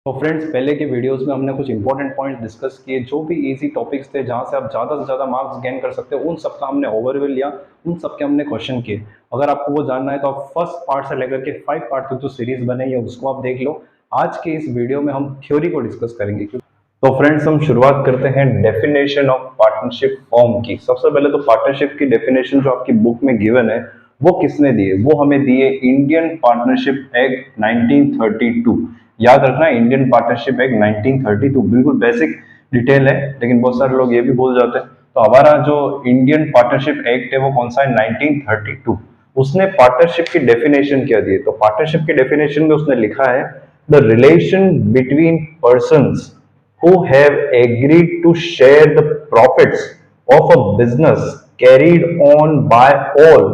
तो फ्रेंड्स, पहले के वीडियोस में हमने कुछ इंपॉर्टेंट पॉइंट्स डिस्कस किए, जो भी इजी टॉपिक्स थे जहां से आप ज़्यादा से ज़्यादा मार्क्स गेन कर सकते हो, उन सब का हमने ओवरव्यू लिया, उन सब के हमने क्वेश्चन किए। अगर आपको वो जानना है तो आप फर्स्ट पार्ट से लेकर के 5 पार्ट तक जो सीरीज बने है उसको आप देख लो। आज के इस वीडियो में हम थ्योरी को डिस्कस करेंगे। तो फ्रेंड्स, हम शुरुआत करते हैं डेफिनेशन ऑफ पार्टनरशिप फॉर्म की। सबसे पहले तो पार्टनरशिप की डेफिनेशन जो आपकी बुक में गिवन है वो किसने दी है? वो हमें दी है इंडियन पार्टनरशिप एक्ट 1932। याद रखना, इंडियन पार्टनरशिप एक्ट 1932 बिल्कुल बेसिक डिटेल है, लेकिन बहुत सारे लोग ये भी भूल जाते हैं। तो हमारा जो इंडियन पार्टनरशिप एक्ट है वो कौन सा है? 1932। उसने पार्टनरशिप की डेफिनेशन क्या दी है? तो पार्टनरशिप की डेफिनेशन में उसने लिखा है the relation between persons who have agreed to share the profits of a business carried on by all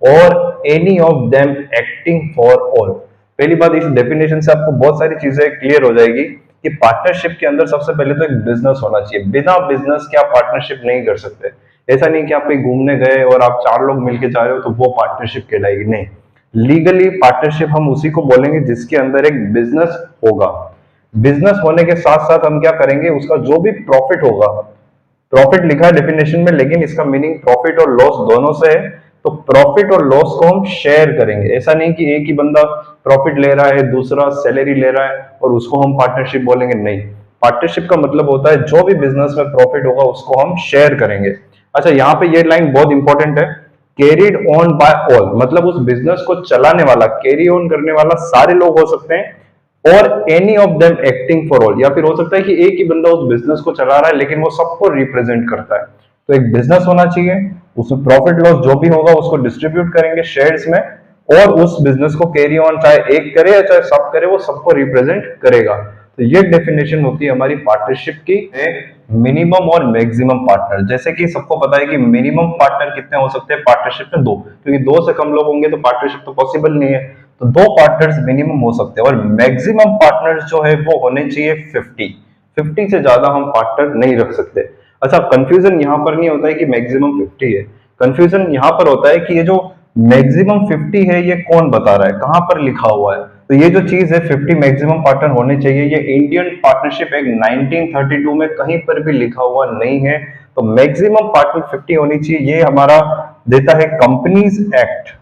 or any of them acting for all। पहली बात, इस डेफिनेशन से आपको बहुत सारी चीजें क्लियर हो जाएगी कि पार्टनरशिप के अंदर सबसे पहले तो एक बिजनेस होना चाहिए। बिना बिजनेस के आप पार्टनरशिप नहीं कर सकते। ऐसा नहीं कि आप कहीं घूमने गए और आप 4 लोग मिलके जा रहे हो तो वो पार्टनरशिप कहलाएगी, नहीं। लीगली पार्टनरशिप हम उसी को बोलेंगे जिसके अंदर एक बिजनेस होगा। बिजनेस होने के साथ साथ हम क्या करेंगे? उसका जो भी प्रॉफिट होगा, प्रॉफिट लिखा है डेफिनेशन में, लेकिन इसका मीनिंग प्रॉफिट और लॉस दोनों से है। तो प्रॉफिट और लॉस को हम शेयर करेंगे। ऐसा नहीं कि एक ही बंदा प्रॉफिट ले रहा है, दूसरा सैलरी ले रहा है और उसको हम पार्टनरशिप बोलेंगे, नहीं। पार्टनरशिप का मतलब होता है जो भी बिजनेस में प्रॉफिट होगा उसको हम शेयर करेंगे। अच्छा, यहाँ पे ये लाइन बहुत इंपॉर्टेंट है, कैरिड ऑन बाय ऑल, मतलब उस बिजनेस को चलाने वाला, कैरी ऑन करने वाला सारे लोग हो सकते हैं, और any of them acting for all, या फिर हो सकता है कि एक ही बंदा उस बिजनेस को चला रहा है लेकिन वो सबको रिप्रेजेंट करता है। तो एक बिजनेस होना चाहिए, उसमें प्रॉफिट लॉस जो भी होगा उसको डिस्ट्रीब्यूट करेंगे शेयर्स में, और उस बिजनेस को कैरी ऑन चाहे एक करे या चाहे सब करे, वो सबको रिप्रेजेंट करेगा। तो ये डेफिनेशन होती है हमारी पार्टनरशिप की। मिनिमम और मैक्सिमम पार्टनर, जैसे कि सबको पता है कि मिनिमम पार्टनर कितने हो सकते हैं पार्टनरशिप में? 2, क्योंकि 2 से कम लोग होंगे तो पार्टनरशिप तो पॉसिबल नहीं है। तो 2 पार्टनर्स मिनिमम हो सकते हैं, और मैक्सिमम पार्टनर्स जो है वो होने चाहिए 50। 50 से ज्यादा हम पार्टनर नहीं रख सकते। अच्छा, कंफ्यूजन यहाँ पर नहीं होता है कि मैक्सिमम 50 है। कंफ्यूजन यहाँ पर होता है कि ये जो मैक्सिमम 50 है ये कौन बता रहा है, कहां पर लिखा हुआ है? तो ये जो चीज है 50 मैक्सिमम पार्टनर होने चाहिए, ये इंडियन पार्टनरशिप एक्ट 1932 में कहीं पर भी लिखा हुआ नहीं है। तो मैक्सिमम पार्टनर 50 होनी चाहिए, ये हमारा देता है कंपनीज एक्ट।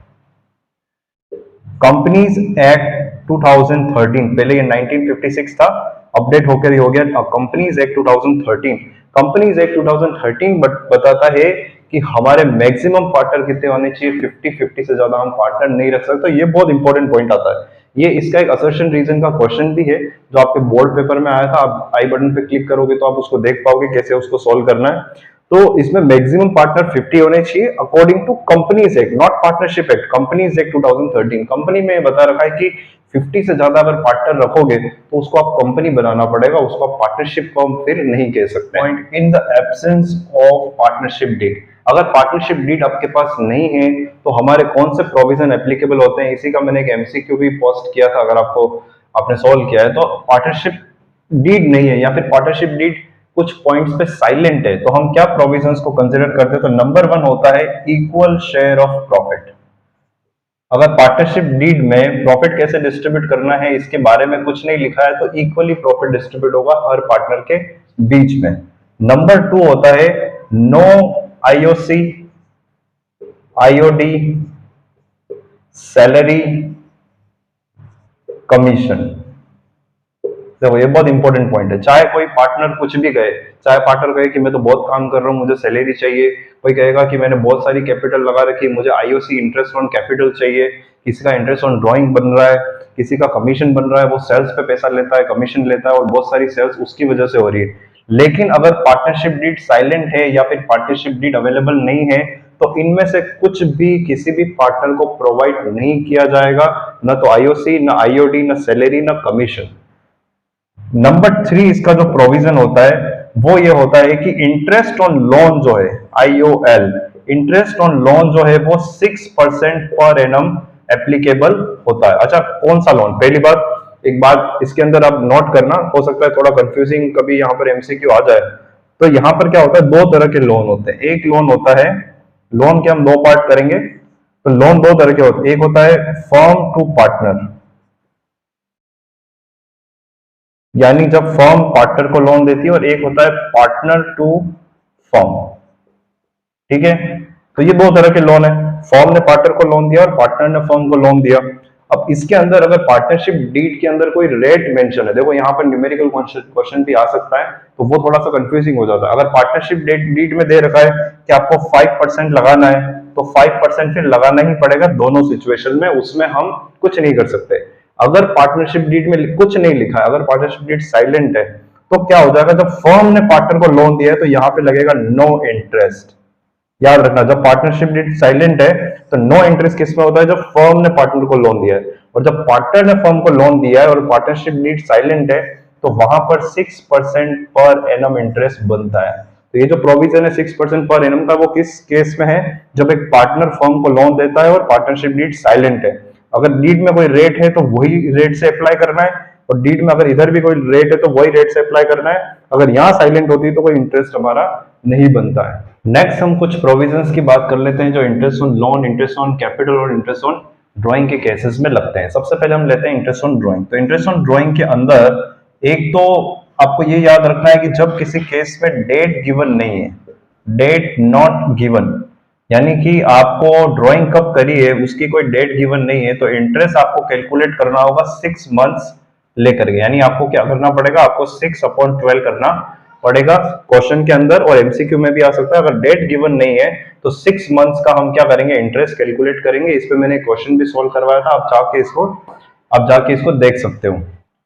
कंपनीज एक्ट 2013, पहले ये 1956 था, अपडेट होकर हो गया companies act 2013। Companies act 2013 but बताता है कि हमारे मैक्सिमम पार्टनर कितने होने चाहिए? 50 से ज्यादा हम पार्टनर नहीं रख सकते। तो ये बहुत इंपॉर्टेंट पॉइंट आता है। ये इसका एक असर्शन रीजन का क्वेश्चन भी है जो आपके बोर्ड पेपर में आया था। आप आई बटन पे क्लिक करोगे तो आप उसको देख पाओगे कैसे उसको सोल्व करना है। तो इसमें मैक्सिमम पार्टनर 50 होने चाहिए according to companies act, not partnership act. Companies act 2013, company में बता रखा है कि 50 से ज्यादा अगर पार्टनर रखोगे तो उसको आप कंपनी बनाना पड़ेगा, उसको आप पार्टनरशिप फॉर्म फिर नहीं कह सकते। Point, in the absence of partnership deed, अगर पार्टनरशिप डीड आपके पास नहीं है तो हमारे कौन से प्रोविजन एप्लीकेबल होते हैं? इसी का मैंने एक एमसीक्यू भी पोस्ट किया था, अगर आपको आपने सोल्व किया है तो। पार्टनरशिप डीड नहीं है या फिर पार्टनरशिप डीड कुछ पॉइंट्स पे साइलेंट है, तो हम क्या प्रोविजंस को कंसीडर करते हैं? तो नंबर 1 होता है इक्वल शेयर ऑफ प्रॉफिट। अगर पार्टनरशिप डीड में प्रॉफिट कैसे डिस्ट्रीब्यूट करना है इसके बारे में कुछ नहीं लिखा है तो इक्वली प्रॉफिट डिस्ट्रीब्यूट होगा हर पार्टनर के बीच में। नंबर 2 होता है no IOC, IOD, salary, commission. देखो, ये बहुत इंपॉर्टेंट पॉइंट है। चाहे कोई पार्टनर कुछ भी कहे, चाहे पार्टनर कहे कि मैं तो बहुत काम कर रहा हूँ मुझे सैलरी चाहिए, कोई कहेगा कि मैंने बहुत सारी कैपिटल लगा रखी है मुझे आईओसी, इंटरेस्ट ऑन कैपिटल चाहिए, किसी का इंटरेस्ट ऑन ड्राइंग बन रहा है, किसी का कमीशन बन रहा है, वो सेल्स पे पैसा लेता है, कमीशन लेता है और बहुत सारी सेल्स उसकी वजह से हो रही है। लेकिन अगर पार्टनरशिप डीड साइलेंट है या फिर पार्टनरशिप डीड अवेलेबल नहीं है तो इनमें से कुछ भी किसी भी पार्टनर को प्रोवाइड नहीं किया जाएगा, ना तो आईओसी, ना आईओडी, ना सैलरी, ना कमीशन। नंबर 3 इसका जो प्रोविजन होता है वो ये होता है कि इंटरेस्ट ऑन लोन जो है, आईओएल, इंटरेस्ट ऑन लोन जो है वो 6% पर एनम एप्लीकेबल होता है। अच्छा, कौन सा लोन? पहली बात, एक बात इसके अंदर आप नोट करना, हो सकता है थोड़ा कंफ्यूजिंग कभी यहाँ पर एमसीक्यू आ जाए। तो यहाँ पर क्या होता है, 2 तरह के लोन होते हैं। एक लोन होता है, लोन के हम 2 पार्ट करेंगे। तो लोन 2 तरह के होते हैं, एक होता है फर्म टू पार्टनर, यानी जब फर्म पार्टनर को लोन देती है, और एक होता है पार्टनर टू फर्म। ठीक है, तो ये दो तरह के लोन है। फर्म ने पार्टनर को लोन दिया और पार्टनर ने फर्म को लोन दिया। अब इसके अंदर अगर पार्टनरशिप डीड के अंदर कोई रेट मेंशन है, देखो यहाँ पर न्यूमेरिकल क्वेश्चन भी आ सकता है, तो वो थोड़ा सा कंफ्यूजिंग हो जाता है। अगर पार्टनरशिप डीड में दे रखा है कि आपको 5% लगाना है, तो 5% फिर लगाना ही पड़ेगा दोनों सिचुएशन में, उसमें हम कुछ नहीं कर सकते। अगर पार्टनरशिप डीड में कुछ नहीं लिखा है, अगर पार्टनरशिप डीड साइलेंट है, तो क्या हो जाएगा, जब फर्म ने पार्टनर को लोन दिया है तो यहाँ पे लगेगा नो इंटरेस्ट। याद रखना, जब पार्टनरशिप डीड साइलेंट है तो नो इंटरेस्ट किस में होता है, जब फर्म ने पार्टनर को लोन दिया है। और जब पार्टनर ने फर्म को लोन दिया है और पार्टनरशिप डीड साइलेंट है, तो वहां पर 6% पर एनम इंटरेस्ट बनता है। तो ये जो प्रोविजन है 6% पर एनम का, वो किस केस में है, जब एक पार्टनर फर्म को लोन देता है और पार्टनरशिप डीड साइलेंट है। अगर डीड में कोई रेट है तो वही रेट से अप्लाई करना है, और डीड में अगर इधर भी कोई रेट है तो वही रेट से अप्लाई करना है। अगर यहाँ साइलेंट होती है तो कोई इंटरेस्ट हमारा नहीं बनता है। नेक्स्ट हम कुछ प्रोविजंस की बात कर लेते हैं जो interest on loan, interest on capital और इंटरेस्ट ऑन ड्राइंग के केसेस में लगते हैं। सबसे पहले हम लेते हैं इंटरेस्ट ऑन ड्राइंग। तो इंटरेस्ट ऑन ड्राइंग के अंदर एक तो आपको ये याद रखना है कि जब किसी केस में डेट गिवन नहीं है, डेट नॉट गिवन, यानी कि आपको ड्राइंग कब करी है उसकी कोई डेट गिवन नहीं है, तो इंटरेस्ट आपको कैलकुलेट करना होगा 6 मंथ्स लेकर के। यानी आपको क्या करना पड़ेगा, आपको 6/12 करना पड़ेगा क्वेश्चन के अंदर, और एमसीक्यू में भी आ सकता है। अगर डेट गिवन नहीं है तो 6 मंथ्स का हम क्या करेंगे, इंटरेस्ट कैलकुलेट करेंगे। इस पे मैंने क्वेश्चन भी सोल्व करवाया था, आप जाके इसको देख सकते हो।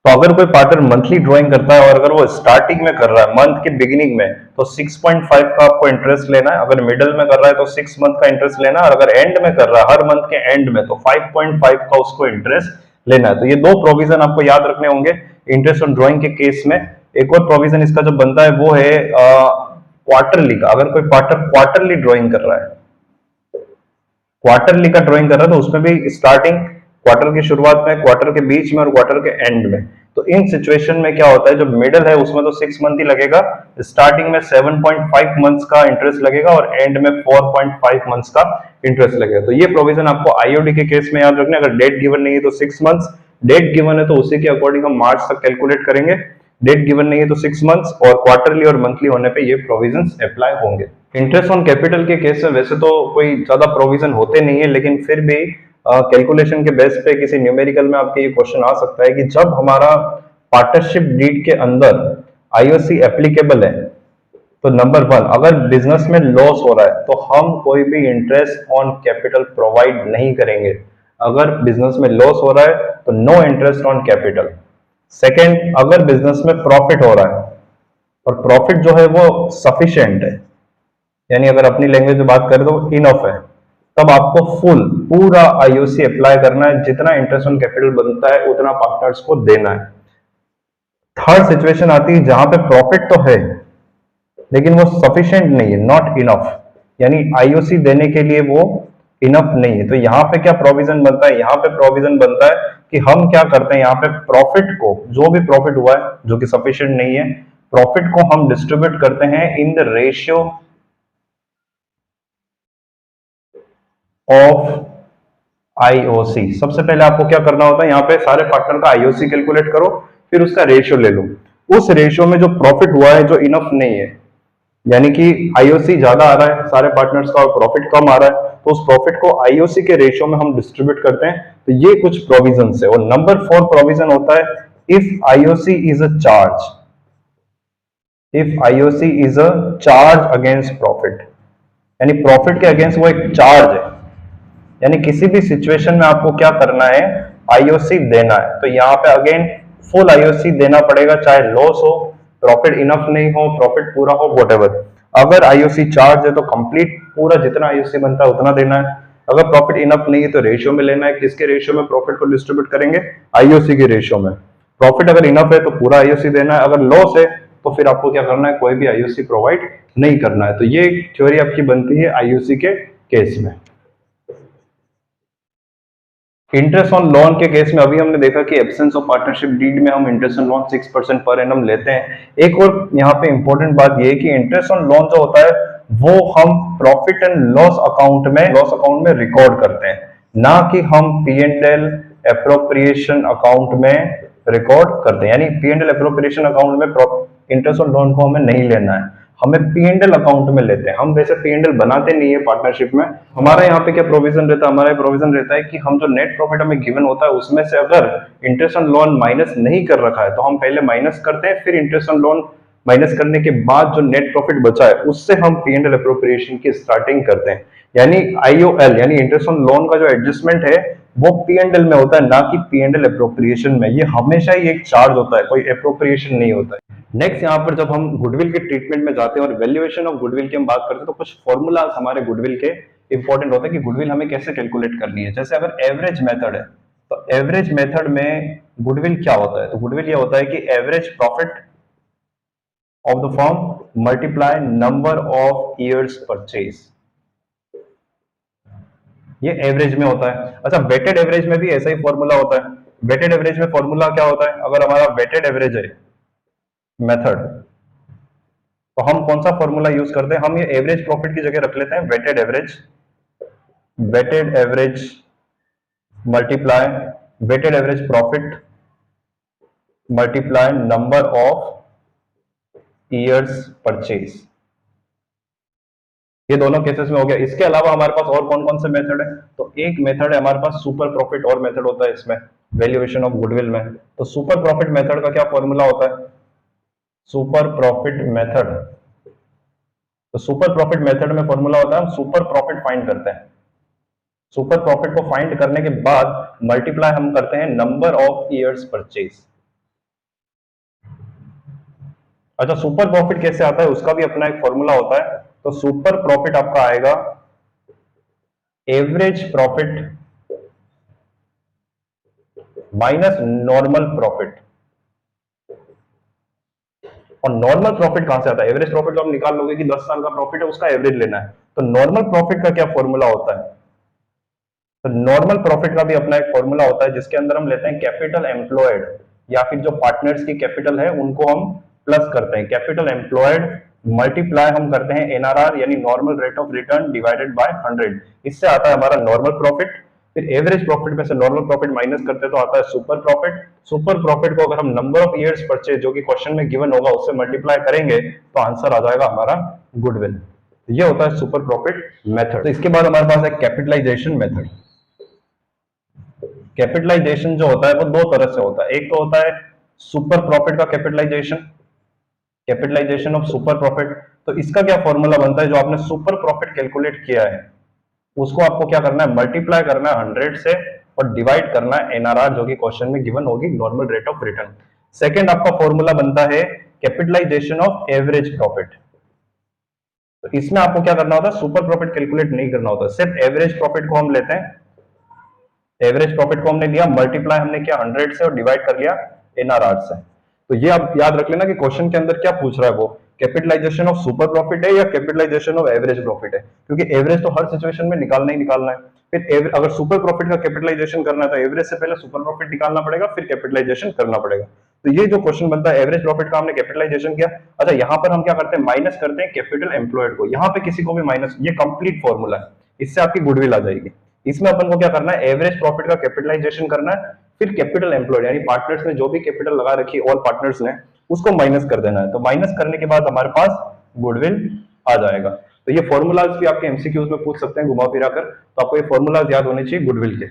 तो अगर कोई पार्टनर मंथली ड्राइंग करता है और अगर वो स्टार्टिंग में कर रहा है, मंथ के बिगिनिंग में, तो 6.5 का आपको इंटरेस्ट लेना है। अगर मिडल में कर रहा है तो 6 मंथ का इंटरेस्ट लेना है, और अगर एंड में कर रहा है, हर मंथ के एंड में, तो 5.5 का उसको इंटरेस्ट लेना है। तो ये दो प्रोविजन आपको याद रखने होंगे इंटरेस्ट ऑन ड्राइंग के केस में। एक और प्रोविजन इसका जो बनता है वो है क्वार्टरली का। अगर कोई पार्टनर क्वार्टरली ड्राइंग कर रहा है, क्वार्टरली का ड्राइंग कर रहा है, तो उसमें भी स्टार्टिंग क्वार्टर की शुरुआत में, क्वार्टर के बीच में और क्वार्टर के एंड में। तो इन सिचुएशन में क्या होता है, जो मिडल है उसमें तो 6 मंथ ही लगेगा, स्टार्टिंग में 7.5 मंथ्स का इंटरेस्ट लगेगा और एंड में 4.5 मंथ्स का इंटरेस्ट लगेगा। तो ये प्रोविजन आपको आईओडी के केस में याद रखना है। अगर डेट गिवन नहीं है तो 6 मंथ्स, डेट गिवन है तो उसी के अकॉर्डिंग हम मार्च तक कैलकुलेट करेंगे। डेट गिवन नहीं है तो 6 मंथ्स, और क्वार्टरली और मंथली होने पे ये प्रोविजंस अप्लाई होंगे। इंटरेस्ट ऑन कैपिटल के केस में वैसे तो कोई ज्यादा प्रोविजन होते नहीं है, लेकिन फिर भी कैलकुलेशन के बेस पे किसी न्यूमेरिकल में आपके ये क्वेश्चन आ सकता है कि जब हमारा पार्टनरशिप डीड के अंदर आईओसी एप्लीकेबल है, तो नंबर 1, अगर बिजनेस में लॉस हो रहा है तो हम कोई भी इंटरेस्ट ऑन कैपिटल प्रोवाइड नहीं करेंगे। अगर बिजनेस में लॉस हो रहा है तो no interest on capital. Second, अगर बिजनेस में प्रॉफिट हो रहा है और प्रॉफिट जो है वो सफिशिएंट है, यानी अगर अपनी लैंग्वेज में बात करें तो इनफ है, तब आपको पूरा आईओसी अप्लाई करना है। जितना इंटरेस्ट ऑन कैपिटल बनता है उतना पार्टनर्स को देना है। थर्ड सिचुएशन आती है जहां पे प्रॉफिट तो है लेकिन वो सफिशिएंट नहीं है, नॉट इनफ, यानी आईओसी देने के लिए वो इनफ नहीं है। तो यहाँ पे क्या प्रोविजन बनता है, यहाँ पे प्रोविजन बनता है कि हम क्या करते हैं, यहाँ पे प्रॉफिट को, जो भी प्रॉफिट हुआ है जो कि सफिशिएंट नहीं है, प्रॉफिट को हम डिस्ट्रीब्यूट करते हैं in the ratio of IOC. सबसे पहले आपको क्या करना होता है, यहाँ पे सारे पार्टनर का आईओसी कैलकुलेट करो, फिर उसका रेशियो ले लो। उस रेशियो में जो प्रॉफिट हुआ है, जो इनफ नहीं है, यानी कि आईओसी ज्यादा आ रहा है सारे पार्टनर्स का और प्रॉफिट कम आ रहा है, तो उस प्रॉफिट को आईओसी के रेशियो में हम डिस्ट्रीब्यूट करते हैं। तो ये कुछ प्रोविजन है। और नंबर 4 प्रोविजन होता है if IOC is a charge, if IOC is a charge against profit, यानी प्रॉफिट के अगेंस्ट वो एक चार्ज है, यानी किसी भी सिचुएशन में आपको क्या करना है, आईओसी देना है। तो यहाँ पे अगेन फुल आईओसी देना पड़ेगा, चाहे लॉस हो, प्रॉफिट इनफ नहीं हो, प्रॉफिट पूरा हो, व्हाटएवर। अगर आईओसी चार्ज है तो कंप्लीट पूरा जितना आईओसी बनता है उतना देना है। अगर प्रॉफिट इनफ नहीं है तो रेशियो में लेना है। किसके रेशियो में प्रॉफिट को डिस्ट्रीब्यूट करेंगे, आईओसी के रेशियो में। प्रॉफिट अगर इनफ है तो पूरा आईओसी देना है, अगर लॉस है तो फिर आपको क्या करना है, कोई भी आईओसी प्रोवाइड नहीं करना है। तो ये थ्योरी आपकी बनती है आईओसी के केस में। इंटरेस्ट ऑन लोन के केस में अभी हमने देखा कि एब्सेंस ऑफ पार्टनरशिप डीड में हम interest on loan 6% per annum लेते हैं। एक और यहाँ पे इंपॉर्टेंट बात ये है कि इंटरेस्ट ऑन लोन जो होता है वो हम प्रॉफिट एंड लॉस अकाउंट में रिकॉर्ड करते हैं, ना कि हम P&L एप्रोप्रिएशन अकाउंट में रिकॉर्ड करते हैं। यानी P and L appropriation account में इंटरेस्ट ऑन लोन को हमें नहीं लेना है, हमें पी एंड एल अकाउंट में लेते हैं। हम वैसे पी एंड एल बनाते नहीं है पार्टनरशिप में। हमारा यहाँ पे क्या प्रोविजन रहता है, हमारा प्रोविजन रहता है कि हम जो नेट प्रॉफिट हमें गिवन होता है उसमें से अगर इंटरेस्ट ऑन लोन माइनस नहीं कर रखा है तो हम पहले माइनस करते हैं, फिर इंटरेस्ट ऑन लोन माइनस करने के बाद जो नेट प्रॉफिट बचा है उससे हम पी एंड एल अप्रोप्रिएशन की स्टार्टिंग करते हैं। यानी आईओएल यानी इंटरेस्ट ऑन लोन का जो एडजस्टमेंट है वो पी एंड एल में होता है, ना कि पी एंड एल अप्रोप्रिएशन में। ये हमेशा ही एक चार्ज होता है, कोई अप्रोप्रिएशन नहीं होता है। नेक्स्ट यहाँ पर जब हम गुडविल के ट्रीटमेंट में जाते हैं और वैल्यूएशन ऑफ गुडविल की हम बात करते हैं तो कुछ फॉर्मूलाज हमारे गुडविल के इंपॉर्टेंट होते हैं कि गुडविल हमें कैसे कैलकुलेट करनी है। जैसे अगर एवरेज मेथड है तो एवरेज मेथड में गुडविल क्या होता है, तो गुडविल ये होता है कि average profit of the firm multiply number of years purchase, ये एवरेज में होता है। अच्छा, वेटेड एवरेज में भी ऐसा ही फॉर्मूला होता है। वेटेड एवरेज में फॉर्मूला क्या होता है, अगर हमारा वेटेड एवरेज है मेथड तो हम कौन सा फॉर्मूला यूज करते हैं, हम ये एवरेज प्रॉफिट की जगह रख लेते हैं weighted average. Weighted average multiply weighted average profit multiply number of years purchase, ये दोनों केसेस में हो गया। इसके अलावा हमारे पास और कौन कौन से मेथड है, तो एक मेथड है हमारे पास सुपर प्रॉफिट और मेथड होता है इसमें वैल्यूएशन ऑफ गुडविल में। तो सुपर प्रॉफिट मेथड का क्या फॉर्मूला होता है, सुपर प्रॉफिट मेथड, तो सुपर प्रॉफिट मेथड में फॉर्मूला होता है हम सुपर प्रॉफिट फाइंड करते हैं। सुपर प्रॉफिट को फाइंड करने के बाद मल्टीप्लाई हम करते हैं नंबर ऑफ ईयर्स परचेज। अच्छा, सुपर प्रॉफिट कैसे आता है उसका भी अपना एक फॉर्मूला होता है। तो सुपर प्रॉफिट आपका आएगा average profit minus normal profit. और नॉर्मल प्रॉफिट कहां से आता है, एवरेज प्रॉफिट तो आप निकाल लोगे कि 10 साल का प्रॉफिट है उसका एवरेज लेना है, तो नॉर्मल प्रॉफिट का क्या फॉर्मूला होता है, तो नॉर्मल प्रॉफिट का भी अपना एक फॉर्मूला होता है जिसके अंदर हम लेते हैं कैपिटल एम्प्लॉयड या फिर जो पार्टनर्स की कैपिटल है उनको हम प्लस करते हैं, कैपिटल एम्प्लॉयड मल्टीप्लाई हम करते हैं एनआरआर यानी normal rate of return divided by 100, इससे आता है हमारा नॉर्मल प्रॉफिट। फिर एवरेज प्रॉफिट में से नॉर्मल प्रॉफिट माइनस करते हैं तो आता है सुपर प्रॉफिट। सुपर प्रॉफिट को अगर हम नंबर ऑफ ईयर्स परचेज जो कि क्वेश्चन में गिवन होगा उससे मल्टीप्लाई करेंगे तो आंसर आ जाएगा हमारा गुडविल। ये होता है सुपर प्रॉफिट मेथड। तो इसके बाद हमारे पास है कैपिटलाइजेशन मेथड। कैपिटलाइजेशन जो होता है वो दो तरह से होता है, एक तो होता है सुपर प्रॉफिट का capitalization, capitalization of super profit. तो इसका क्या फॉर्मूला बनता है, जो आपने सुपर प्रॉफिट कैलकुलेट किया है उसको आपको क्या करना है, मल्टीप्लाई करना है 100 से और डिवाइड करना है एनआरआर जो कि क्वेश्चन में गिवन होगी normal rate of return. Second आपका फॉर्मूला बनता है कैपिटलाइजेशन ऑफ एवरेज प्रॉफिट। तो इसमें आपको क्या करना होता है, सुपर प्रॉफिट कैलकुलेट नहीं करना होता, सिर्फ एवरेज प्रॉफिट को हम लेते हैं, एवरेज प्रॉफिट को हमने लिया मल्टीप्लाई हमने किया 100 से और डिवाइड कर लिया एनआरआर से। तो ये आप याद रख लेना कि क्वेश्चन के अंदर क्या पूछ रहा है, वो कैपिटलाइजेशन ऑफ सुपर प्रॉफिट है या कैपिटलाइजेशन ऑफ एवरेज प्रॉफिट है, क्योंकि एवरेज तो हर सिचुएशन में निकालना ही निकालना है। फिर अगर सुपर प्रॉफिट का कैपिटलाइजेशन करना है तो एवरेज से पहले सुपर प्रॉफिट निकालना पड़ेगा फिर कैपिटलाइजेशन करना पड़ेगा। तो ये जो क्वेश्चन बनता है एवरेज प्रॉफिट का हमने कैपिटलाइजेशन किया। अच्छा, यहाँ पर हम क्या करते हैं, माइनस करते हैं कैपिटल एम्प्लॉयड को, यहाँ पे किसी को भी माइनस, ये कंप्लीट फॉर्मूला है, इससे आपकी गुडविल आ जाएगी। इसमें अपन को क्या करना है, एवरेज प्रॉफिट का कैपिटलाइजेशन करना है, फिर कैपिटल एम्प्लॉयड यानी पार्टनर्स ने जो भी कैपिटल लगा रखी है ऑल पार्टनर्स ने उसको माइनस कर देना है। तो माइनस करने के बाद हमारे पास गुडविल आ जाएगा। तो ये फॉर्मूलाज भी आपके एमसीक्यूज में पूछ सकते हैं घुमा फिरा कर, तो आपको ये फॉर्मूलाज याद होने चाहिए गुडविल के।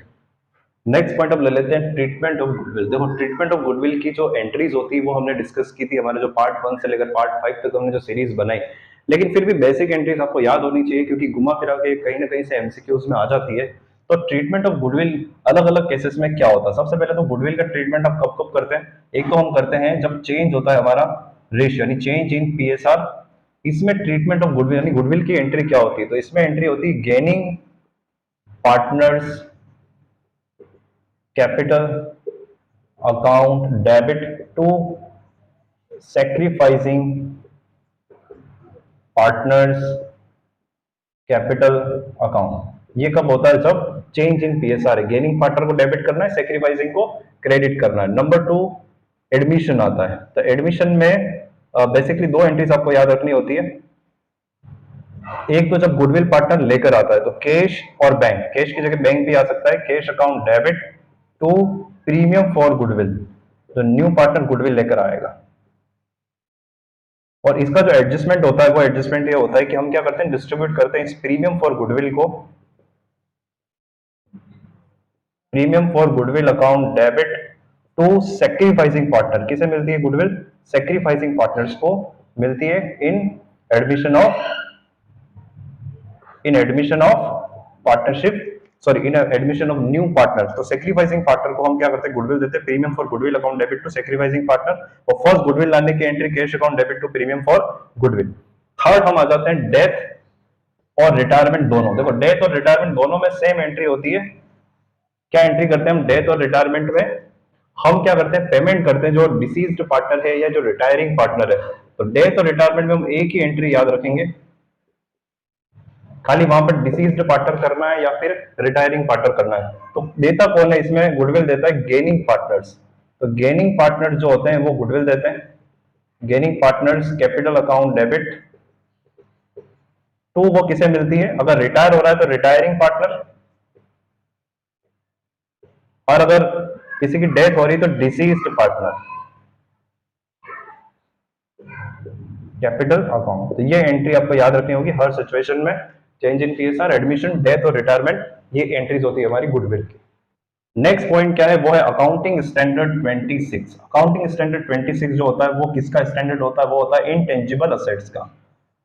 नेक्स्ट पॉइंट अब ले लेते हैं ट्रीटमेंट ऑफ गुडविल। देखो, ट्रीटमेंट ऑफ गुडविल की जो एंट्रीज होती है वो हमने डिस्कस की थी हमारे जो पार्ट 1 से लेकर पार्ट 5 तक हमने जो सीरीज बनाई, लेकिन फिर भी बेसिक एंट्रीज आपको याद होनी चाहिए क्योंकि घुमा फिरा के कहीं ना कहीं से एमसीक्यूज में आ जाती है। तो ट्रीटमेंट ऑफ गुडविल अलग अलग केसेस में क्या होता है, सबसे पहले तो गुडविल का ट्रीटमेंट हम कब कब करते हैं, एक तो हम करते हैं जब चेंज होता है हमारा रेशियो यानी चेंज इन पीएसआर। इसमें ट्रीटमेंट ऑफ गुडविल यानी गुडविल की एंट्री क्या होती है, तो इसमें एंट्री होती है gaining partners capital account debit to sacrificing partners capital account. ये कब होता है, जब चेंज इन पीएसआर है, गेनिंग पार्टनर को डेबिट करना है, सैक्रिफाइसिंग को क्रेडिट करना है। नंबर 2 एडमिशन आता है। तो एडमिशन में बेसिकली दो एंट्रीज आपको याद रखनी होती है, एक तो जब गुडविल पार्टनर लेकर आता है तो कैश और बैंक, कैश की जगह बैंक भी आ सकता है, cash account debit to premium for goodwill, जो न्यू पार्टनर गुडविल लेकर आएगा। और इसका जो एडजस्टमेंट होता है वो एडजस्टमेंट ये होता है कि हम क्या करते हैं, डिस्ट्रीब्यूट करते हैं इस प्रीमियम फॉर गुडविल को, premium for goodwill account debit to sacrificing partner. किसे मिलती है गुडविल? सेक्रीफाइसिंग पार्टनर्स को मिलती है in admission of, in admission of partnership, sorry in admission of new partner. तो सेक्रीफाइसिंग पार्टनर को हम क्या करते हैं, गुडविल देते हैं, premium for goodwill account debit to sacrificing partner. और फर्स्ट गुडविल लाने की entry cash account debit to premium for goodwill. Third हम आ जाते हैं डेथ और रिटायरमेंट दोनों। देखो डेथ और रिटायरमेंट दोनों में सेम एंट्री होती है। क्या एंट्री करते हैं हम डेथ और रिटायरमेंट में? हम क्या करते हैं, पेमेंट करते हैं जो डिसीज्ड पार्टनर है या जो रिटायरिंग पार्टनर है। तो डेथ और रिटायरमेंट में हम एक ही एंट्री याद रखेंगे, खाली वहां पर डिसीज्ड पार्टनर करना है या फिर रिटायरिंग पार्टनर करना है। तो देता कौन है इसमें? गुडविल देता है गेनिंग पार्टनर्स। तो गेनिंग पार्टनर जो होते हैं वो गुडविल देते हैं। Gaining partners capital account debit to, वो किसे मिलती है? अगर रिटायर हो रहा है तो रिटायरिंग पार्टनर, और अगर किसी की डेथ हो रही तो डिसीज्ड पार्टनर, कैपिटल अकाउंट। तो ये एंट्री आपको याद रखनी होगी हर सिचुएशन में। Change in PSR, admission, death और रिटायरमेंट, ये एंट्रीज होती है हमारी गुडविल की। नेक्स्ट पॉइंट क्या है? वो है अकाउंटिंग स्टैंडर्ड 26। अकाउंटिंग स्टैंडर्ड 26 जो होता है वो किसका स्टैंडर्ड होता है? वो होता है इनटेंजिबल असेट्स का।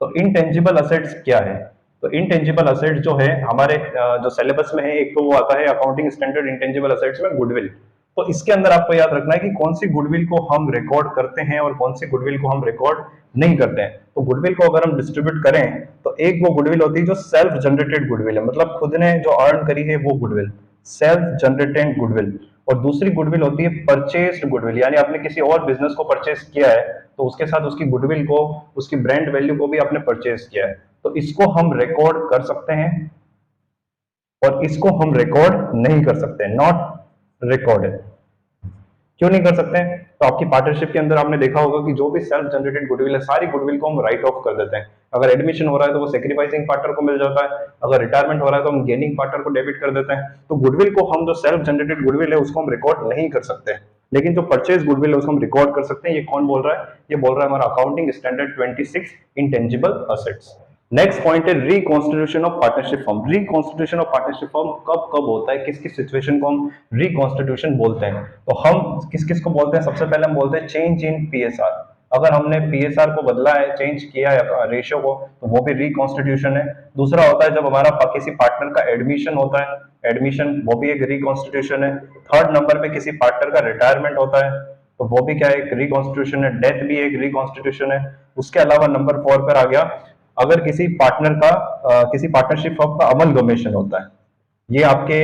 तो इनटेंजिबल असेट्स क्या है? तो इनटेंजिबल असेट्स जो है हमारे जो सिलेबस में है, एक तो वो आता है अकाउंटिंग स्टैंडर्ड इंटेंजिबल असेट्स में गुडविल। तो इसके अंदर आपको याद रखना है कि कौन सी गुडविल को हम रिकॉर्ड करते हैं और कौन सी गुडविल को हम रिकॉर्ड नहीं करते हैं। तो गुडविल को अगर हम डिस्ट्रीब्यूट करें तो एक वो गुडविल होती है जो सेल्फ जनरेटेड गुडविल है, मतलब खुद ने जो अर्न करी है वो गुडविल, सेल्फ जनरेटेड गुडविल। और दूसरी गुडविल होती है परचेस्ड गुडविल, यानी आपने किसी और बिजनेस को परचेस किया है तो उसके साथ उसकी गुडविल को, उसकी ब्रांड वैल्यू को भी आपने परचेस किया है। तो इसको हम रिकॉर्ड कर सकते हैं और इसको हम रिकॉर्ड नहीं कर सकते, नॉट रिकॉर्डेड। क्यों नहीं कर सकते हैं? तो आपकी पार्टनरशिप के अंदर आपने देखा होगा कि जो भी सेल्फ जनरेटेड गुडविल है सारी गुडविल को हम राइट ऑफ कर देते हैं। अगर एडमिशन हो रहा है तो वो सेक्रीफाइसिंग पार्टनर को मिल जाता है, अगर रिटायरमेंट हो रहा है तो हम गेनिंग पार्टनर को डेबिट कर देते हैं। तो गुडविल को हम, जो सेल्फ जनरेटेड गुडविल है उसको हम रिकॉर्ड नहीं कर सकते, लेकिन जो परचेज गुडविल है उसको हम रिकॉर्ड कर सकते हैं। ये कौन बोल रहा है? ये बोल रहा है हमारा accounting standard 26 intangible assets. Next point है reconstitution of partnership firm. Reconstitution of partnership firm कब कब होता है, किस किस सिचुएशन को हम रिकॉन्स्टिट्यूशन बोलते हैं? तो हम किस किस को बोलते हैं? सबसे पहले हम बोलते हैं चेंज इन पीएसआर। अगर हमने पीएसआर को बदला है, चेंज किया है रेशियो को, तो वो भी रिकॉन्स्टिट्यूशन है। दूसरा होता है जब हमारा किसी पार्टनर का एडमिशन होता है, एडमिशन, वो भी एक रिकॉन्स्टिट्यूशन है। थर्ड नंबर पे किसी पार्टनर का रिटायरमेंट होता है तो वो भी क्या है? एक रिकॉन्स्टिट्यूशन है। डेथ भी एक रिकॉन्स्टिट्यूशन है। उसके अलावा नंबर 4 पर आ गया, अगर किसी पार्टनर का किसी पार्टनरशिप फर्म का अमलगमेशन होता है। ये आपके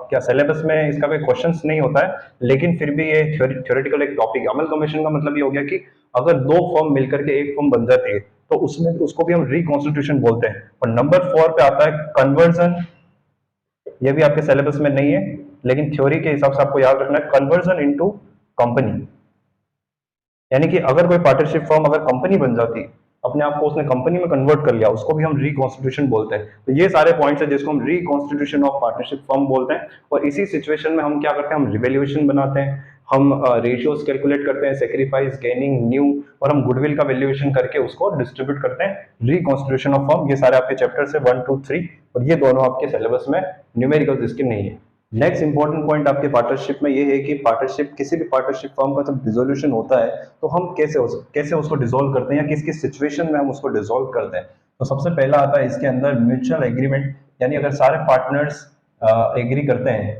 क्या सिलेबस में इसका कोई क्वेश्चंस नहीं होता है, लेकिन फिर भी ये थ्योरेटिकल एक टॉपिक है। अमलगमेशन का मतलब ये हो गया कि अगर दो फर्म मिलकर के एक फर्म बन जाती है तो उसमें उसको भी हम रिकॉन्स्टिट्यूशन बोलते हैं। और नंबर 4 पे आता है कन्वर्जन। ये भी आपके सिलेबस में नहीं है, लेकिन थ्योरी के हिसाब से आपको याद रखना है, कन्वर्जन इनटू कंपनी। यानी कि अगर कोई पार्टनरशिप फर्म अगर कंपनी बन जाती, अपने आप को उसने कंपनी में कन्वर्ट कर लिया, उसको भी हम रिकॉन्स्टिट्यूशन बोलते हैं। तो ये सारे पॉइंट्स हैं जिसको हम रिकॉन्स्टिट्यूशन ऑफ पार्टनरशिप फर्म बोलते हैं। और इसी सिचुएशन में हम क्या करते हैं? हम रिवैल्यूएशन बनाते हैं, हम रेशियोज कैलकुलेट करते हैं, सेक्रीफाइस, गेनिंग, न्यू, और हम गुडविल का वैल्यूएशन करके उसको डिस्ट्रीब्यूट करते हैं। रिकॉन्स्टिट्यूशन ऑफ फर्म, ये सारे आपके चैप्टर से 1, 2, 3, और ये दोनों आपके सिलेबस में न्यूमेरिकल इसके नहीं है। नेक्स्ट इंपॉर्टेंट पॉइंट आपके पार्टनरशिप में ये है कि पार्टनरशिप, किसी भी पार्टनरशिप फर्म का जब डिसोल्यूशन होता है तो हम कैसे उसको डिसॉल्व करते हैं या किस किस सिचुएशन में हम उसको डिसॉल्व करते हैं। तो सबसे पहला आता है इसके अंदर म्यूचुअल एग्रीमेंट, यानी अगर सारे पार्टनर्स एग्री करते हैं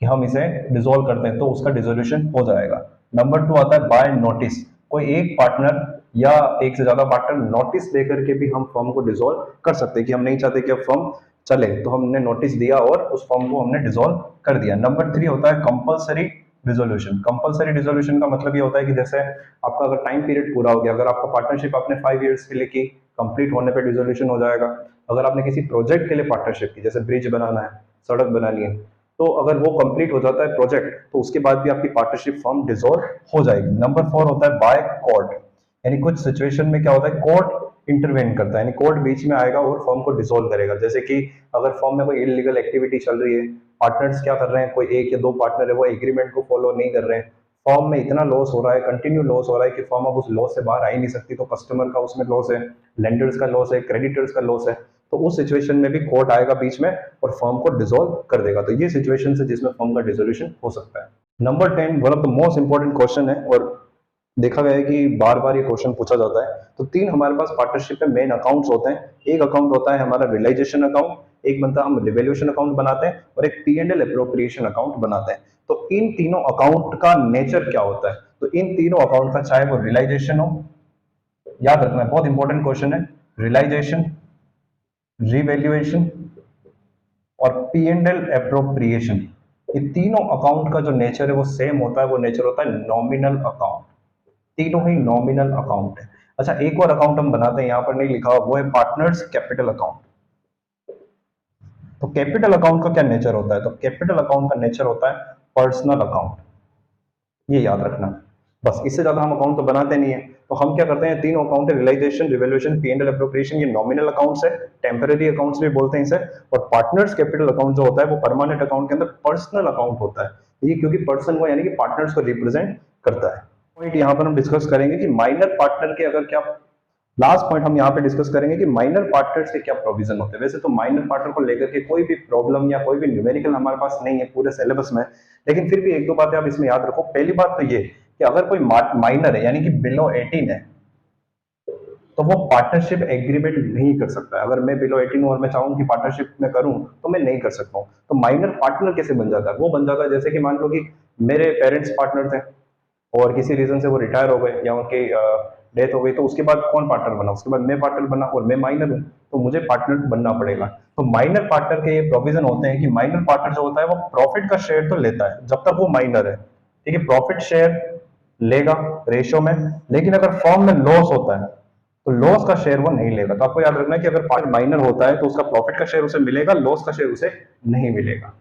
कि हम इसे डिसॉल्व करते हैं तो उसका डिसोल्यूशन हो जाएगा। नंबर 2 आता है बाय नोटिस। कोई एक पार्टनर या एक से ज्यादा पार्टनर नोटिस देकर के भी हम फर्म को डिसॉल्व कर सकते हैं कि हम नहीं चाहते कि अब फर्म चले, तो हमने नोटिस दिया और उस फॉर्म को हमने डिसॉल्व कर दिया। नंबर 3 होता है कंपलसरी डिसोल्यूशन। कंपलसरी डिसोल्यूशन का मतलब ये होता है कि जैसे आपका अगर टाइम पीरियड पूरा हो गया, अगर आपका पार्टनरशिप आपने 5 इयर्स के लिए की, कंप्लीट होने पे डिसोल्यूशन हो जाएगा। अगर आपने किसी प्रोजेक्ट के लिए पार्टनरशिप की, जैसे ब्रिज बनाना है, सड़क बनानी है, तो अगर वो कंप्लीट हो जाता है प्रोजेक्ट, तो उसके बाद भी आपकी पार्टनरशिप फॉर्म डिसॉल्व हो जाएगी। नंबर 4 होता है बाय कोर्ट, यानी कुछ सिचुएशन में क्या होता है, कोर्ट इंटरवेन करता है, यानी कोर्ट बीच में आएगा और फॉर्म को डिसॉल्व करेगा। जैसे कि अगर फॉर्म में कोई इलीगल एक्टिविटी चल रही है, पार्टनर्स क्या कर रहे हैं, कोई एक या दो पार्टनर है वो एग्रीमेंट को फॉलो नहीं कर रहे हैं, फर्म में इतना लॉस हो रहा है, कंटिन्यू लॉस हो रहा है कि फर्म अब उस लॉस से बाहर आ ही नहीं सकती, तो कस्टमर का उसमें लॉस है, लेंडर्स का लॉस है, क्रेडिटर्स का लॉस है, तो उस सिचुएशन में भी कोर्ट आएगा बीच में और फर्म को डिसॉल्व कर देगा। तो ये सिचुएशन है जिसमें फर्म का डिसोल्यूशन हो सकता है। Number 10 one of the most important question है और देखा गया है कि बार बार ये क्वेश्चन पूछा जाता है। तो तीन हमारे पास पार्टनरशिप में मेन अकाउंट्स होते हैं। एक अकाउंट होता है हमारा रियलाइजेशन अकाउंट, एक बनता है हम रिवैल्यूएशन अकाउंट बनाते हैं, और एक P&L अप्रोप्रिएशन अकाउंट बनाते हैं। तो इन तीनों अकाउंट का नेचर क्या होता है? तो इन तीनों अकाउंट का, चाहे वो रियलाइजेशन हो, याद रखना है बहुत इंपॉर्टेंट क्वेश्चन है, रियलाइजेशन, रिवैल्यूएशन और P&L अप्रोप्रिएशन, ये तीनों अकाउंट का जो नेचर है वो सेम होता है, वो नेचर होता है नॉमिनल अकाउंट। तीनों ही नॉमिनल अकाउंट है। अच्छा, एक और अकाउंट हम बनाते हैं, यहां पर नहीं लिखा हुआ, वो है पार्टनर्स कैपिटल अकाउंट। तो कैपिटल अकाउंट का क्या नेचर होता है? तो कैपिटल अकाउंट का नेचर होता है पर्सनल अकाउंट, ये याद रखना। बस, इससे ज्यादा हम अकाउंट तो बनाते नहीं है। तो हम क्या करते हैं, तीनों अकाउंट है, रियलाइजेशन, रिवैल्यूएशन, P&L अप्रोप्रिएशन, ये नॉमिनल अकाउंट्स है, टेम्पररी अकाउंट्स भी बोलते हैं इसे। और पार्टनर्स कैपिटल अकाउंट जो होता है वो परमानेंट अकाउंट के अंदर पर्सनल अकाउंट होता है, ये क्योंकि पर्सन को यानी कि पार्टनर्स को रिप्रेजेंट करता है। पॉइंट यहां पर हम डिस्कस करेंगे कि माइनर पार्टनर के अगर क्या, लास्ट पॉइंट हम यहाँ पे डिस्कस करेंगे कि माइनर पार्टनर्स के क्या प्रोविजन होते हैं। वैसे तो माइनर पार्टनर को लेकर के कोई भी प्रॉब्लम या कोई भी न्यूमेरिकल हमारे पास नहीं है पूरे सिलेबस में, लेकिन फिर भी एक दो बातें आप इसमें याद रखो। पहली बात तो ये कि अगर कोई माइनर है यानी कि बिलो 18 है, तो वो पार्टनरशिप एग्रीमेंट नहीं कर सकता है। अगर मैं बिलो 18 हूं और मैं चाहूं कि पार्टनरशिप में करूं तो मैं नहीं कर सकता हूं। तो माइनर पार्टनर कैसे बन जाता है? वो बन जाता है जैसे कि मान लो कि मेरे पेरेंट्स पार्टनर थे और किसी रीजन से वो रिटायर हो गए या उनकी डेथ हो गई, तो उसके बाद कौन पार्टनर बना? उसके बाद मैं पार्टनर बना और मैं माइनर हूं, तो मुझे पार्टनर बनना पड़ेगा। तो माइनर पार्टनर के ये प्रोविजन होते हैं कि माइनर पार्टनर जो होता है वो प्रॉफिट का शेयर तो लेता है जब तक वो माइनर है, ठीक है, प्रॉफिट शेयर लेगा रेशियो में, लेकिन अगर फर्म में लॉस होता है तो लॉस का शेयर वो नहीं लेगा। तो आपको याद रखना है कि अगर पार्ट माइनर होता है तो उसका प्रॉफिट का शेयर उसे मिलेगा, लॉस का शेयर उसे नहीं मिलेगा।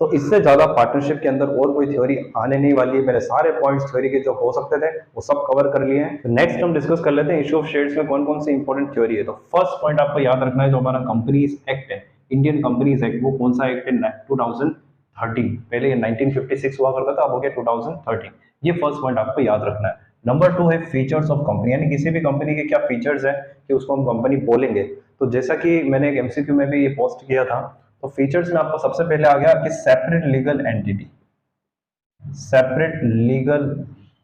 तो इससे ज्यादा पार्टनरशिप के अंदर और कोई थ्योरी आने नहीं वाली है। मेरे सारे पॉइंट्स थ्योरी के जो हो सकते थे वो सब कवर कर लिए हैं। तो नेक्स्ट हम डिस्कस कर लेते हैं इशू ऑफ शेयर्स में कौन कौन सी इंपॉर्टेंट थ्योरी है। तो फर्स्ट पॉइंट आपको याद रखना है, जो हमारा कंपनीज एक्ट है, इंडियन कंपनीज एक्ट, वो कौन सा एक्ट है? 2013। पहले ये 1956 हुआ करता था, अब हो गया 2013। ये फर्स्ट पॉइंट आपको याद रखना है। नंबर 2 है फीचर्स ऑफ कंपनी, यानी किसी भी कंपनी के क्या फीचर्स है कि उसको हम कंपनी बोलेंगे। तो जैसा कि मैंने एक एमसीक्यू में भी ये पोस्ट किया था, तो फीचर्स में आपको सबसे पहले आ गया कि separate legal entity, separate legal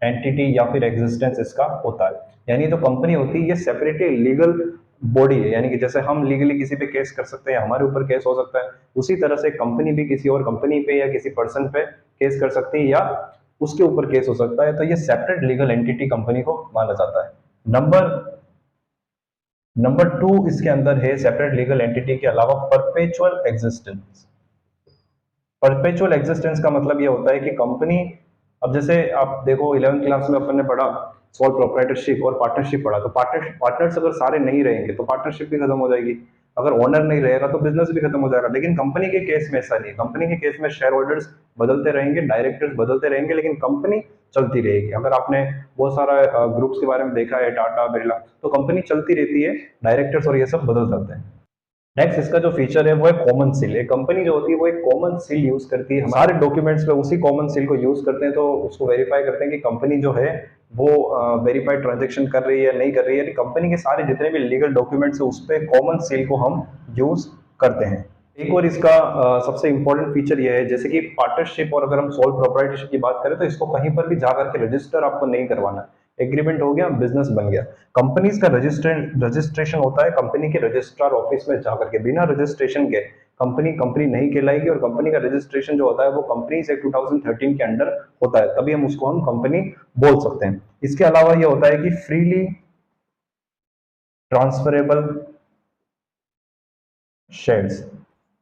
entity या फिर एग्जिस्टेंस इसका होता है। यानी जो कंपनी होती है ये सेपरेटली लीगल बॉडी है, यानी कि जैसे हम लीगली किसी पे केस कर सकते हैं, हमारे ऊपर केस हो सकता है, उसी तरह से कंपनी भी किसी और कंपनी पे या किसी पर्सन पे केस कर सकती है या उसके ऊपर केस हो सकता है। तो ये सेपरेट लीगल एंटिटी कंपनी को माना जाता है। नंबर नंबर 2 इसके अंदर है सेपरेट लीगल एंटिटी के अलावा परपेचुअल एग्जिस्टेंस। परपेचुअल एग्जिस्टेंस का मतलब ये होता है कि कंपनी, अब जैसे आप देखो 11th क्लास में अपन ने पढ़ा सोल प्रोप्राइटरशिप और पार्टनरशिप पढ़ा, तो पार्टनर्स अगर सारे नहीं रहेंगे तो पार्टनरशिप भी खत्म हो जाएगी, अगर ओनर नहीं रहेगा तो बिजनेस भी खत्म हो जाएगा। लेकिन कंपनी के केस में ऐसा नहीं, कंपनी के केस में शेयर होल्डर्स बदलते रहेंगे, डायरेक्टर्स बदलते रहेंगे, लेकिन कंपनी चलती रहेगी। अगर आपने बहुत सारा ग्रुप्स के बारे में देखा है, टाटा बिरला, तो कंपनी चलती रहती है, डायरेक्टर्स और ये सब बदल जाते हैं। नेक्स्ट इसका जो फीचर है वो है कॉमन सील। एक कंपनी जो होती है वो एक कॉमन सील यूज करती है, हमारे डॉक्यूमेंट्स पे उसी कॉमन सील को यूज करते हैं, तो उसको वेरीफाई करते हैं कि कंपनी जो है वो वेरीफाइड ट्रांजेक्शन कर रही है नहीं कर रही है। कंपनी के सारे जितने भी लीगल डॉक्यूमेंट्स है उस पर कॉमन सील को हम यूज करते हैं। एक और इसका सबसे इंपॉर्टेंट फीचर ये है, जैसे कि पार्टनरशिप और अगर हम सोल प्रोप्राइटरशिप की बात करें तो इसको कहीं पर भी जाकर के रजिस्टर आपको नहीं करवाना, एग्रीमेंट हो गया, बिजनेस बन गया। कंपनीज का रजिस्ट्रेशन होता है कंपनी के रजिस्ट्रार ऑफिस में जाकर के, बिना रजिस्ट्रेशन के कंपनी कंपनी नहीं कहलाएगी। और कंपनी का रजिस्ट्रेशन जो होता है वो कंपनीज एक्ट 2013 के अंडर होता है, तभी हम उसको हम कंपनी बोल सकते हैं। इसके अलावा ये होता है कि फ्रीली ट्रांसफरेबल शेयर्स,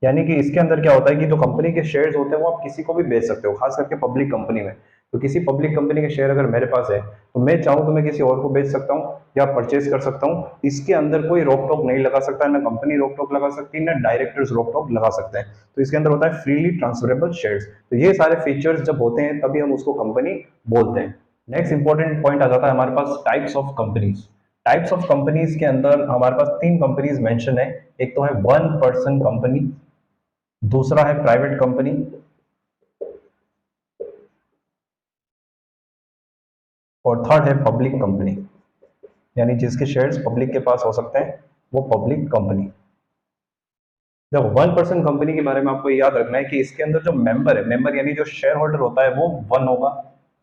यानी कि इसके अंदर क्या होता है कि जो कंपनी के शेयर्स होते हैं वो आप किसी को भी बेच सकते हो, खास करके पब्लिक कंपनी में। तो किसी पब्लिक कंपनी के शेयर अगर मेरे पास है तो मैं चाहूं तो मैं किसी और को बेच सकता हूं या परचेज कर सकता हूं। इसके अंदर कोई रोक टोक नहीं लगा सकता, ना कंपनी रोक टोक लगा सकती है, ना डायरेक्टर्स रोक टोक लगा सकते हैं। तो इसके अंदर होता है फ्रीली ट्रांसफरेबल शेयर्स। तो ये सारे फीचर्स जब होते हैं तभी हम उसको कंपनी बोलते हैं। नेक्स्ट इंपॉर्टेंट पॉइंट आ जाता है हमारे पास types of companies. Types of companies के अंदर हमारे पास तीन कंपनीज मेंशन है। एक तो है वन पर्सन कंपनी, दूसरा है प्राइवेट कंपनी, और थर्ड है पब्लिक कंपनी, यानी जिसके शेयर्स पब्लिक के पास हो सकते हैं वो पब्लिक कंपनी। देखो 1% कंपनी के बारे में आपको याद रखना है कि इसके अंदर जो मेंबर है, मेंबर यानी जो शेयर होल्डर होता है वो 1 होगा,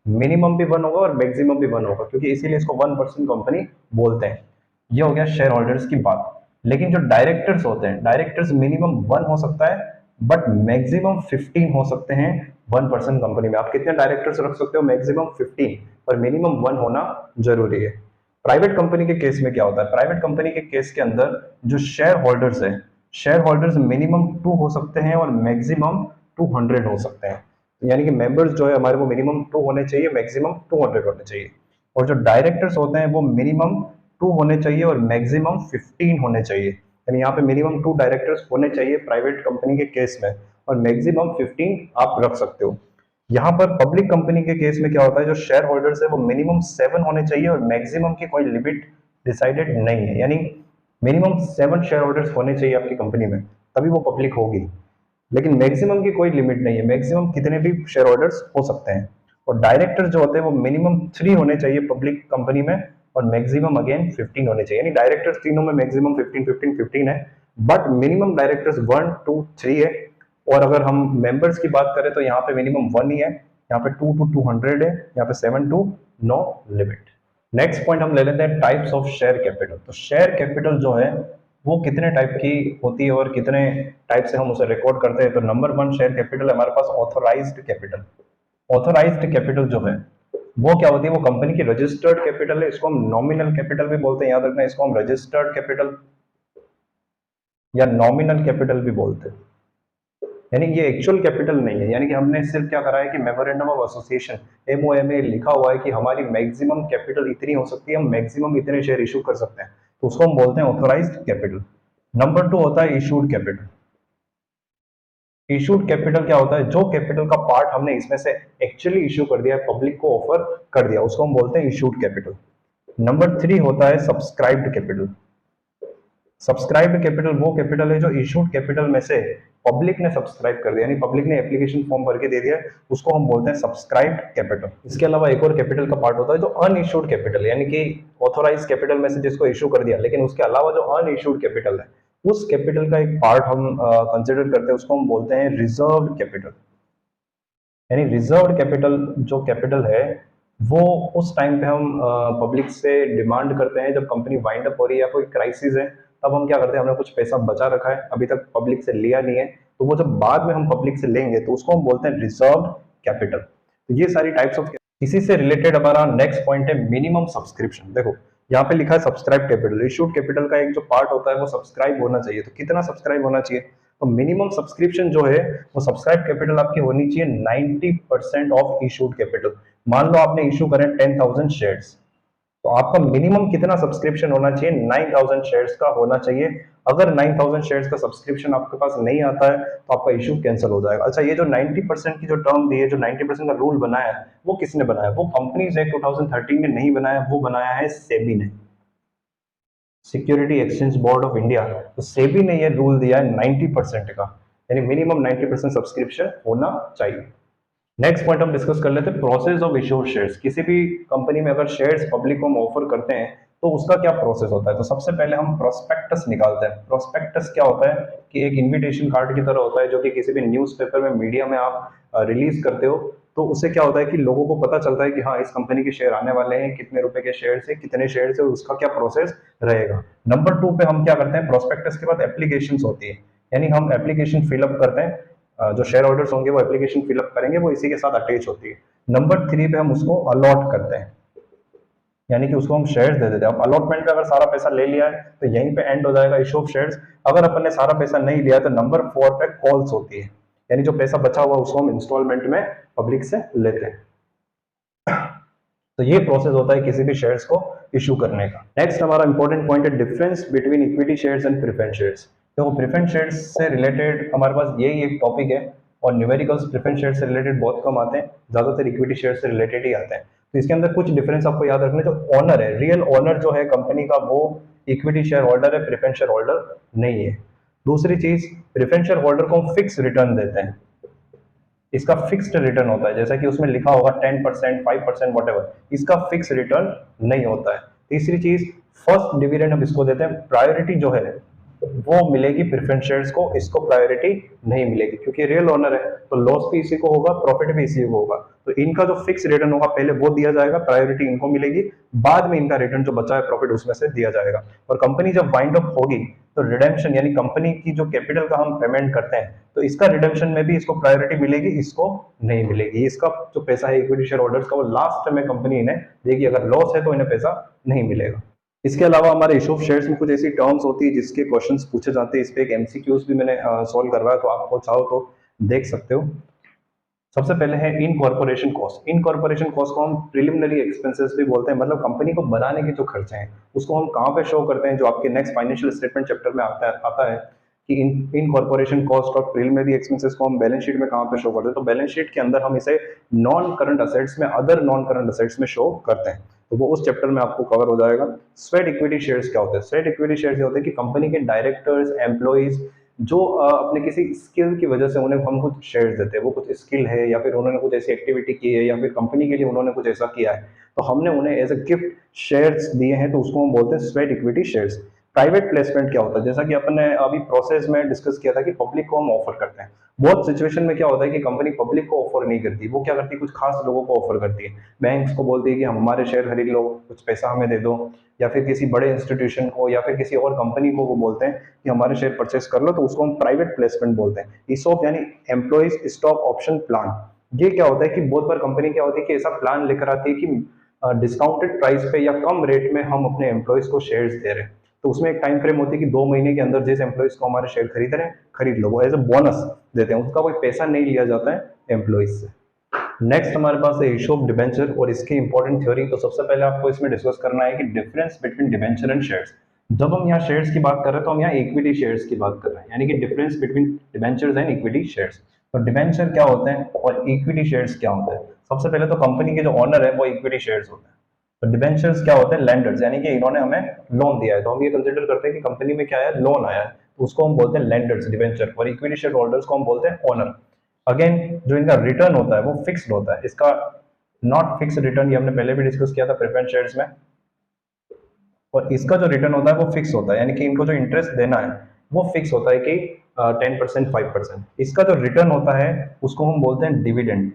मिनिमम भी 1 होगा और मैक्सिमम भी 1 होगा, क्योंकि इसीलिए इसको 1% कंपनी बोलते हैं। ये हो गया शेयर होल्डर्स की बात। लेकिन जो डायरेक्टर्स होते हैं, डायरेक्टर्स मिनिमम 1 हो सकता है बट मैक्सिमम 15 हो सकते हैं 1% कंपनी में। आप कितने डायरेक्टर्स रख सकते हो? मैक्सिमम 15, पर मिनिमम 1 होना जरूरी है। प्राइवेट कंपनी के केस में क्या होता है? प्राइवेट कंपनी के केस के अंदर जो शेयर होल्डर्स है, शेयर होल्डर्स मिनिमम 2 हो सकते हैं और मैक्सिमम 200 हो सकते हैं। यानी कि मेंबर्स जो है हमारे वो मिनिमम 2 होने चाहिए, मैक्सिमम 200 होने चाहिए। और जो डायरेक्टर्स होते हैं वो मिनिमम 2 होने चाहिए और मैक्सिमम 15 होने चाहिए। यानी यहाँ पे मिनिमम 2 डायरेक्टर्स होने चाहिए प्राइवेट कंपनी के केस में, और मैक्सिमम 15 आप रख सकते हो। यहाँ पर पब्लिक कंपनी के केस में क्या होता है, जो शेयर होल्डर्स है वो मिनिमम 7 होने चाहिए और मैक्सिमम की कोई लिमिट डिसाइडेड नहीं है। यानी मिनिमम 7 शेयर होल्डर्स होने चाहिए आपकी कंपनी में, तभी वो पब्लिक होगी। लेकिन मैक्सिमम की कोई लिमिट नहीं है, मैक्सिमम कितने भी शेयर होल्डर्स हो सकते हैं। और डायरेक्टर जो होते हैं वो मिनिमम 3 होने चाहिए पब्लिक कंपनी में और मैक्सिमम अगेन 15 होने चाहिए। यानी डायरेक्टर्स तीनों में मैक्सिमम 15 15 15 है, बट मिनिमम डायरेक्टर्स 1 2 3 है। और अगर हम मेंबर्स की बात करें तो यहाँ पे मिनिमम 1 ही है, यहाँ पे 2 to 200 है, यहाँ पे 7 to no limit. Next point हम ले लेते हैं टाइप्स ऑफ शेयर कैपिटल। तो शेयर कैपिटल जो है वो कितने टाइप की होती है और कितने टाइप से हम उसे रिकॉर्ड करते हैं? तो नंबर 1 शेयर कैपिटल है हमारे पास ऑथोराइज्ड कैपिटल। ऑथोराइज्ड कैपिटल जो है वो क्या होती है? वो कंपनी की रजिस्टर्ड कैपिटल है, इसको हम नॉमिनल कैपिटल भी बोलते हैं, याद रखना इसको हम रजिस्टर्ड कैपिटल या नॉमिनल कैपिटल भी बोलते हैं। यानी ये एक्चुअल कैपिटल नहीं है, यानी कि हमने सिर्फ क्या करा है कि मेमोरेंडम ऑफ एसोसिएशन MOA लिखा हुआ है कि हमारी मैक्सिमम कैपिटल इतनी हो सकती है, हम मैक्सिमम इतने शेयर इशू कर सकते हैं, तो उसको हम बोलते हैं ऑथोराइज्ड कैपिटल। नंबर 2 होता है इशूड कैपिटल। इशूड कैपिटल क्या होता है? जो कैपिटल का पार्ट हमने इसमें से एक्चुअली इशू कर दिया है, पब्लिक को ऑफर कर दिया, उसको हम बोलते हैं इशूड कैपिटल। नंबर 3 होता है सब्सक्राइब्ड कैपिटल। सब्सक्राइब्ड कैपिटल वो कैपिटल है जो इशूड कैपिटल में से पब्लिक ने सब्सक्राइब कर दिया, यानी पब्लिक ने एप्लीकेशन फॉर्म भर के दे दिया, उसको हम बोलते हैं सब्सक्राइब्ड कैपिटल। इसके अलावा एक और कैपिटल का पार्ट होता है जो अनइशूड कैपिटल, यानी कि ऑथोराइज कैपिटल में से जिसको इशू कर दिया, लेकिन उसके अलावा जो अनइशूड कैपिटल है उस कैपिटल का एक पार्ट हम कंसिडर करते हैं, उसको हम बोलते हैं रिजर्व्ड कैपिटल। यानी रिजर्व्ड कैपिटल जो कैपिटल है वो उस टाइम पे हम पब्लिक से डिमांड करते हैं जब कंपनी वाइंड अप हो रही है या कोई क्राइसिस है, तब हम क्या करते हैं, हमने कुछ पैसा बचा रखा है, अभी तक पब्लिक से लिया नहीं है, तो वो जब बाद में हम पब्लिक से लेंगे तो उसको हम बोलते हैं रिजर्व्ड कैपिटल। तो ये सारी टाइप्स ऑफ। इसी से रिलेटेड हमारा नेक्स्ट पॉइंट है मिनिमम सब्सक्रिप्शन। देखो यहाँ पे लिखा है सब्सक्राइब कैपिटल, इशूड कैपिटल का एक जो पार्ट होता है वो सब्सक्राइब होना चाहिए, तो कितना सब्सक्राइब होना चाहिए? तो मिनिमम सब्सक्रिप्शन जो है वो सब्सक्राइब कैपिटल आपकी होनी चाहिए 90% ऑफ इशूड कैपिटल। मान लो आपने इशू करें 10,000 शेयर्स, तो आपका मिनिमम कितना सब्सक्रिप्शन होना चाहिए? 9,000 शेयर्स का होना चाहिए। अगर 9,000 शेयर्स का सब्सक्रिप्शन आपके पास नहीं आता है तो आपका इशू कैंसिल हो जाएगा। अच्छा, ये जो 90% की जो टर्म दी है, जो 90% का रूल बनाया है, वो किसने बनाया? वो कंपनीज एक्ट 2013 ने नहीं बनाया, वो बनाया है सेबी ने, security exchange board of India. तो सेबी ने ये रूल दिया है 90% का, यानी मिनिमम 90% सब्सक्रिप्शन होना चाहिए। नेक्स्ट पॉइंट हम डिस्कस कर लेते हैं प्रोसेस ऑफ इश्योर शेयर्स। किसी भी कंपनी में अगर शेयर्स पब्लिक को हम ऑफर करते हैं तो उसका क्या प्रोसेस होता है? तो सबसे पहले हम प्रोस्पेक्टस निकालते हैं। प्रोस्पेक्टस क्या होता है कि एक इनविटेशन कार्ड की तरह होता है जो कि किसी भी न्यूज़पेपर में, मीडिया में आप रिलीज करते हो, तो उससे क्या होता है कि लोगों को पता चलता है कि हाँ इस कंपनी के शेयर आने वाले हैं, कितने रुपए के शेयर है, कितने शेयर है, उसका क्या प्रोसेस रहेगा। नंबर 2 पे हम क्या करते हैं, प्रोस्पेक्टस के बाद एप्लीकेशन होती है, यानी हम एप्लीकेशन फिलअप करते हैं, जो शेयर होल्डर्स होंगे वो एप्लीकेशन फिलअप करेंगे, वो इसी के साथ अटैच होती है। नंबर 3 पे हम उसको अलॉट करते हैं, यानी कि उसको हम शेयर्स दे देते हैं। अब अलॉटमेंट पे अगर सारा पैसा ले लिया है तो यहीं पे एंड हो जाएगा इशू ऑफ शेयर्स। अगर अपन ने सारा पैसा नहीं लिया तो नंबर 4 पे कॉल्स होती है, यानी जो पैसा बचा हुआ उसको हम इंस्टॉलमेंट में पब्लिक से लेते हैं। तो ये प्रोसेस होता है किसी भी शेयर्स को इशू करने का। नेक्स्ट हमारा इंपॉर्टेंट पॉइंट है difference between equity shares and preference shares. तो प्रेफरेंस शेयर्स से रिलेटेड हमारे पास यही एक टॉपिक है और न्यूमेरिकल्स प्रेफरेंस शेयर से रिलेटेड बहुत कम आते हैं, ज्यादातर इक्विटी शेयर से रिलेटेड ही आते हैं। तो इसके अंदर कुछ डिफरेंस आपको याद रखना है। जो ओनर है, रियल ओनर जो है कंपनी का, वो इक्विटी शेयर होल्डर है, प्रेफरेंस शेयर होल्डर नहीं है। दूसरी चीज, प्रेफरेंस शेयर होल्डर को हम फिक्स रिटर्न देते हैं, इसका फिक्स्ड रिटर्न होता है, जैसा कि उसमें लिखा होगा 10%, 5%, वॉटेवर, इसका फिक्स रिटर्न नहीं होता है। तीसरी चीज, फर्स्ट डिविडेंड हम इसको देते हैं, प्रायोरिटी जो है वो मिलेगी प्रेफरेंस शेयर्स को, इसको प्रायोरिटी नहीं मिलेगी क्योंकि रियल ओनर है, तो लॉस भी इसी को होगा, प्रॉफिट भी इसी को होगा। तो इनका जो फिक्स रिटर्न होगा पहले वो दिया जाएगा, प्रायोरिटी इनको मिलेगी, बाद में इनका रिटर्न जो बचा है प्रॉफिट उसमें से दिया जाएगा। और कंपनी जब वाइंड अप होगी तो रिडेम्पशन यानी कंपनी की जो कैपिटल का हम पेमेंट करते हैं तो इसका रिडेम्पशन में भी इसको प्रायोरिटी मिलेगी, इसको नहीं मिलेगी। इसका जो पैसा है इक्विटी शेयर होल्डर्स का वो लास्ट में कंपनी इन्हें देगी, अगर लॉस है तो इन्हें पैसा नहीं मिलेगा। इसके अलावा हमारे इशू ऑफ शेयर्स में कुछ ऐसी टर्म्स होती है जिसके क्वेश्चंस पूछे जाते हैं, इस पे एक एमसीक्यूज भी मैंने सॉल्व करवाया, तो आपको चाहो तो देख सकते हो। सबसे पहले है इनकॉर्पोरेशन कॉस्ट। इनकॉर्पोरेशन कॉस्ट को हम प्रिलिमिनरी एक्सपेंसेस भी बोलते हैं, मतलब कंपनी को बनाने के जो खर्चे हैं उसको हम कहाँ पे शो करते हैं, जो आपके नेक्स्ट फाइनेंशियल स्टेटमेंट चैप्टर में आता है कि इनकॉर्पोरेशन कॉस्ट और प्रिलिमिनरी एक्सपेंसेस को हम बैलेंस शीट में कहाँ पे शो करते हैं। तो बैलेंस शीट के अंदर हम इसे नॉन करंट असेट्स में, अदर नॉन करंट असेट्स में शो करते हैं, तो वो उस चैप्टर में आपको कवर हो जाएगा। स्वेट इक्विटी शेयर्स क्या होते हैं? स्वेट इक्विटी शेयर्स ये होते हैं कि कंपनी के डायरेक्टर्स, एम्प्लॉइज जो अपने किसी स्किल की वजह से उन्हें हम कुछ शेयर्स देते हैं, वो कुछ स्किल है या फिर उन्होंने कुछ ऐसी एक्टिविटी की है या फिर कंपनी के लिए उन्होंने कुछ ऐसा किया है, तो हमने उन्हें एज ए गिफ्ट शेयर्स दिए हैं, तो उसको हम बोलते हैं sweat equity shares. Private placement क्या होता है? जैसा कि अपन ने अभी प्रोसेस में डिस्कस किया था कि पब्लिक को हम ऑफर करते हैं। बहुत सिचुएशन में क्या होता है कि कंपनी पब्लिक को ऑफर नहीं करती, वो क्या करती है, कुछ खास लोगों को ऑफर करती है। बैंक्स को बोलती है कि हम हमारे शेयर खरीद लो, कुछ पैसा हमें दे दो, या फिर किसी बड़े इंस्टीट्यूशन को या फिर किसी और कंपनी को वो बोलते हैं कि हमारे शेयर परचेस कर लो, तो उसको हम प्राइवेट प्लेसमेंट बोलते हैं। ईसॉप यानी एम्प्लॉइज स्टॉक ऑप्शन प्लान। ये क्या होता है कि बहुत बार कंपनी क्या होती है कि ऐसा प्लान लेकर आती है कि डिस्काउंटेड प्राइस पे या कम रेट में हम अपने एम्प्लॉइज को शेयर्स दे रहे हैं, तो उसमें एक टाइम फ्रेम होती है कि 2 महीने के अंदर जिस एम्प्लॉइज को हमारे शेयर खरीद रहे हैं खरीद लो, वो एज ए बोनस देते हैं, उसका कोई पैसा नहीं लिया जाता है एम्प्लॉइज से। नेक्स्ट हमारे पास है इशू ऑफ डिबेंचर और इसकी इंपॉर्टेंट थ्योरी। तो सबसे पहले आपको इसमें डिस्कस करना है कि difference between debenture and shares. जब हम यहाँ शेयर्स की बात कर रहे हैं तो हम यहाँ इक्विटी शेयर्स की बात कर रहे हैं, यानी कि difference between debentures and equity shares. तो डिबेंचर क्या होते हैं और इक्विटी शेयर्स क्या होते हैं? सबसे पहले तो कंपनी के जो ओनर है वो इक्विटी शेयर्स होते हैं। तो डिबेंचर्स क्या होते हैं? लेंडर्स, यानी कि इन्होंने हमें लोन दिया है, तो हम ये कंसिडर करते हैं कि कंपनी में क्या है, लोन आया है, तो उसको हम बोलते हैं लेंडर्स, डिबेंचर। और इक्विटी शेयर होल्डर्स को हम बोलते हैं ओनर। अगेन जो इनका रिटर्न होता है वो फिक्स्ड होता है, इसका नॉट फिक्स रिटर्न, ये हमने पहले भी डिस्कस किया था प्रेफरेंस शेयर्स में। और इसका जो रिटर्न होता है वो फिक्स होता है, यानी कि इनको जो इंटरेस्ट देना है वो फिक्स होता है कि 10%, 5%। इसका जो रिटर्न होता है उसको हम बोलते हैं डिविडेंड,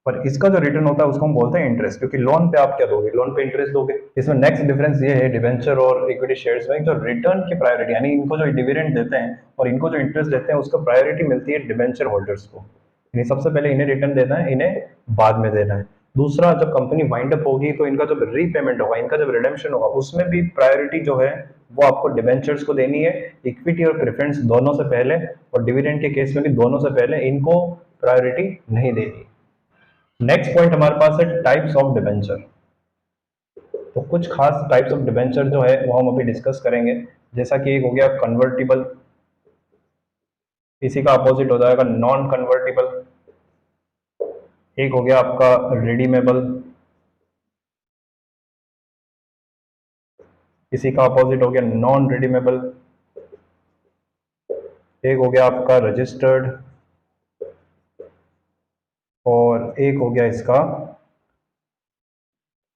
पर इसका जो रिटर्न होता है उसको हम बोलते हैं इंटरेस्ट, क्योंकि लोन पे आप क्या दोगे, लोन पे इंटरेस्ट दोगे। इसमें नेक्स्ट डिफरेंस ये है डिवेंचर और इक्विटी शेयर्स में, जो रिटर्न की प्रायोरिटी, यानी इनको जो डिविडेंड देते हैं और इनको जो इंटरेस्ट देते हैं उसका प्रायोरिटी मिलती है डिवेंचर होल्डर्स को, यानी सबसे पहले इन्हें रिटर्न देना है, इन्हें बाद में देना है। दूसरा, जब कंपनी वाइंड अप होगी तो इनका जब रीपेमेंट होगा, इनका जब रिडेम्पशन होगा, उसमें भी प्रायोरिटी जो है वो आपको डिवेंचर्स को देनी है, इक्विटी और प्रेफरेंस दोनों से पहले, और डिविडेंड के केस में भी दोनों से पहले, इनको प्रायोरिटी नहीं देनी। नेक्स्ट पॉइंट हमारे पास है टाइप्स ऑफ डिबेंचर। तो कुछ खास टाइप्स ऑफ डिबेंचर जो है वो हम अभी डिस्कस करेंगे, जैसा कि एक हो गया कन्वर्टिबल, इसी का अपोजिट हो जाएगा नॉन कन्वर्टिबल। एक हो गया आपका रिडीमेबल, इसी का अपोजिट हो गया नॉन रिडीमेबल। एक हो गया आपका रजिस्टर्ड, और एक हो गया इसका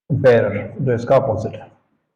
बेरर, जो इसका अपोजिट है।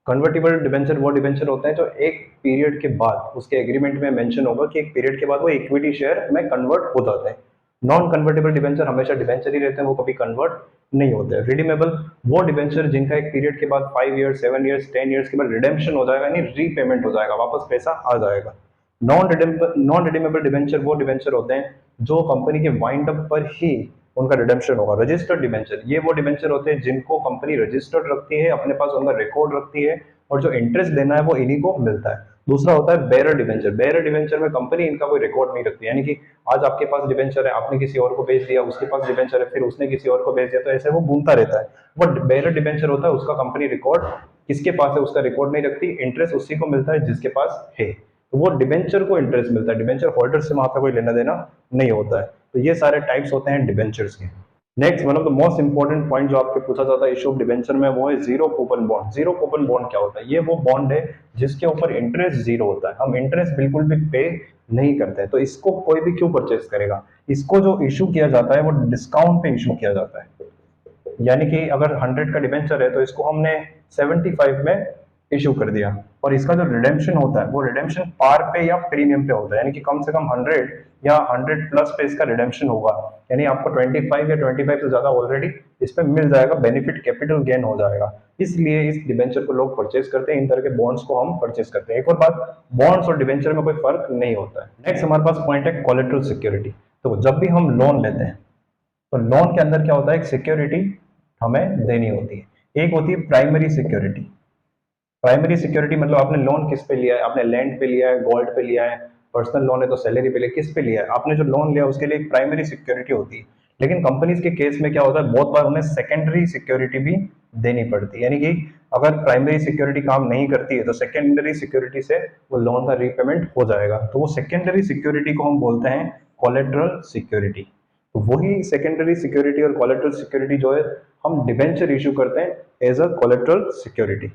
कन्वर्टिबल डिबेंचर वो डिबेंचर होता है जो एक पीरियड के बाद, उसके एग्रीमेंट में मेंशन होगा कि एक पीरियड के बाद वो इक्विटी शेयर में कन्वर्ट हो जाते हैं। नॉन कन्वर्टेबल डिबेंचर हमेशा डिबेंचर ही रहते हैं, वो कभी कन्वर्ट नहीं होते। रिडीमेबल वो डिबेंचर जिनका एक पीरियड के बाद 5 ईयर्स, 7 ईयर्स, 10 ईयर्स के बाद रिडेम्पशन हो जाएगा, यानी रीपेमेंट हो जाएगा, वापस पैसा आ जाएगा। नॉन रिडीमेबल डिबेंचर वो डिबेंचर होते हैं जो कंपनी के वाइंड अप पर ही उनका रिडेम्पशन होगा। रजिस्टर्ड डिबेंचर ये वो डिबेंचर होते हैं जिनको कंपनी रजिस्टर्ड रखती है, अपने पास उनका रिकॉर्ड रखती है, और जो इंटरेस्ट देना है वो इन्हीं को मिलता है। दूसरा होता है बेरर डिबेंचर। बेरर डिबेंचर में कंपनी इनका कोई रिकॉर्ड नहीं रखती, यानी कि आज आपके पास डिबेंचर है, आपने किसी और को बेच दिया, उसके पास डिबेंचर है, फिर उसने किसी और को बेच दिया, तो ऐसे वो घूमता रहता है। वो बेरर डिबेंचर होता है, उसका कंपनी रिकॉर्ड किसके पास है उसका रिकॉर्ड नहीं रखती, इंटरेस्ट उसी को मिलता है जिसके पास है, तो वो डिबेंचर को इंटरेस्ट मिलता है, डिबेंचर होल्डर से वहां पे कोई लेना देना नहीं होता है। तो ये सारे टाइप्स होते हैं डिबेंचर्स के। Next one of the most important point जो आपके पूछा जाता है इशू ऑफ डिबेंचर में, वो है zero coupon bond. Zero coupon bond क्या होता है? ये वो बॉन्ड है जिसके ऊपर इंटरेस्ट जीरो होता है, हम इंटरेस्ट बिल्कुल भी पे नहीं करते हैं, तो इसको कोई भी क्यों परचेस करेगा। इसको जो इशू किया जाता है वो डिस्काउंट पे इशू किया जाता है, यानी कि अगर 100 का डिबेंचर है तो इसको हमने 75 में इशू कर दिया, और इसका जो रिडेम्पशन होता है वो रिडेम्पशन पार पे या प्रीमियम पे होता है, यानी कि कम से कम 100 या 100 प्लस पे इसका रिडेम्पशन होगा, यानी आपको 25 या 25 से ज्यादा ऑलरेडी इस पे मिल जाएगा, बेनिफिट कैपिटल गेन हो जाएगा। इसलिए इस डिबेंचर को लोग परचेज करते हैं, इन तरह के बॉन्ड्स को हम परचेज करते हैं। एक और बात, बॉन्ड्स और डिबेंचर में कोई फर्क नहीं होता है। नेक्स्ट हमारे पास पॉइंट है कोलेटरल सिक्योरिटी। तो जब भी हम लोन लेते हैं तो लोन के अंदर क्या होता है, एक सिक्योरिटी हमें देनी होती है। एक होती है प्राइमरी सिक्योरिटी। प्राइमरी सिक्योरिटी मतलब आपने लोन किस पे लिया है, आपने लैंड पे लिया है, गोल्ड पे लिया है, पर्सनल लोन है तो सैलरी पे लिया, किस पे लिया है, आपने जो लोन लिया उसके लिए एक प्राइमरी सिक्योरिटी होती है। लेकिन कंपनीज के केस में क्या होता है, बहुत बार उन्हें सेकेंडरी सिक्योरिटी भी देनी पड़ती है, यानी कि अगर प्राइमरी सिक्योरिटी काम नहीं करती है तो सेकेंडरी सिक्योरिटी से वो लोन का रीपेमेंट हो जाएगा, तो वो सेकेंडरी सिक्योरिटी को हम बोलते हैं कोलेटरल सिक्योरिटी। तो वही सेकेंडरी सिक्योरिटी और कोलेटरल सिक्योरिटी जो है हम डिबेंचर इशू करते हैं एज अ कोलेटरल सिक्योरिटी।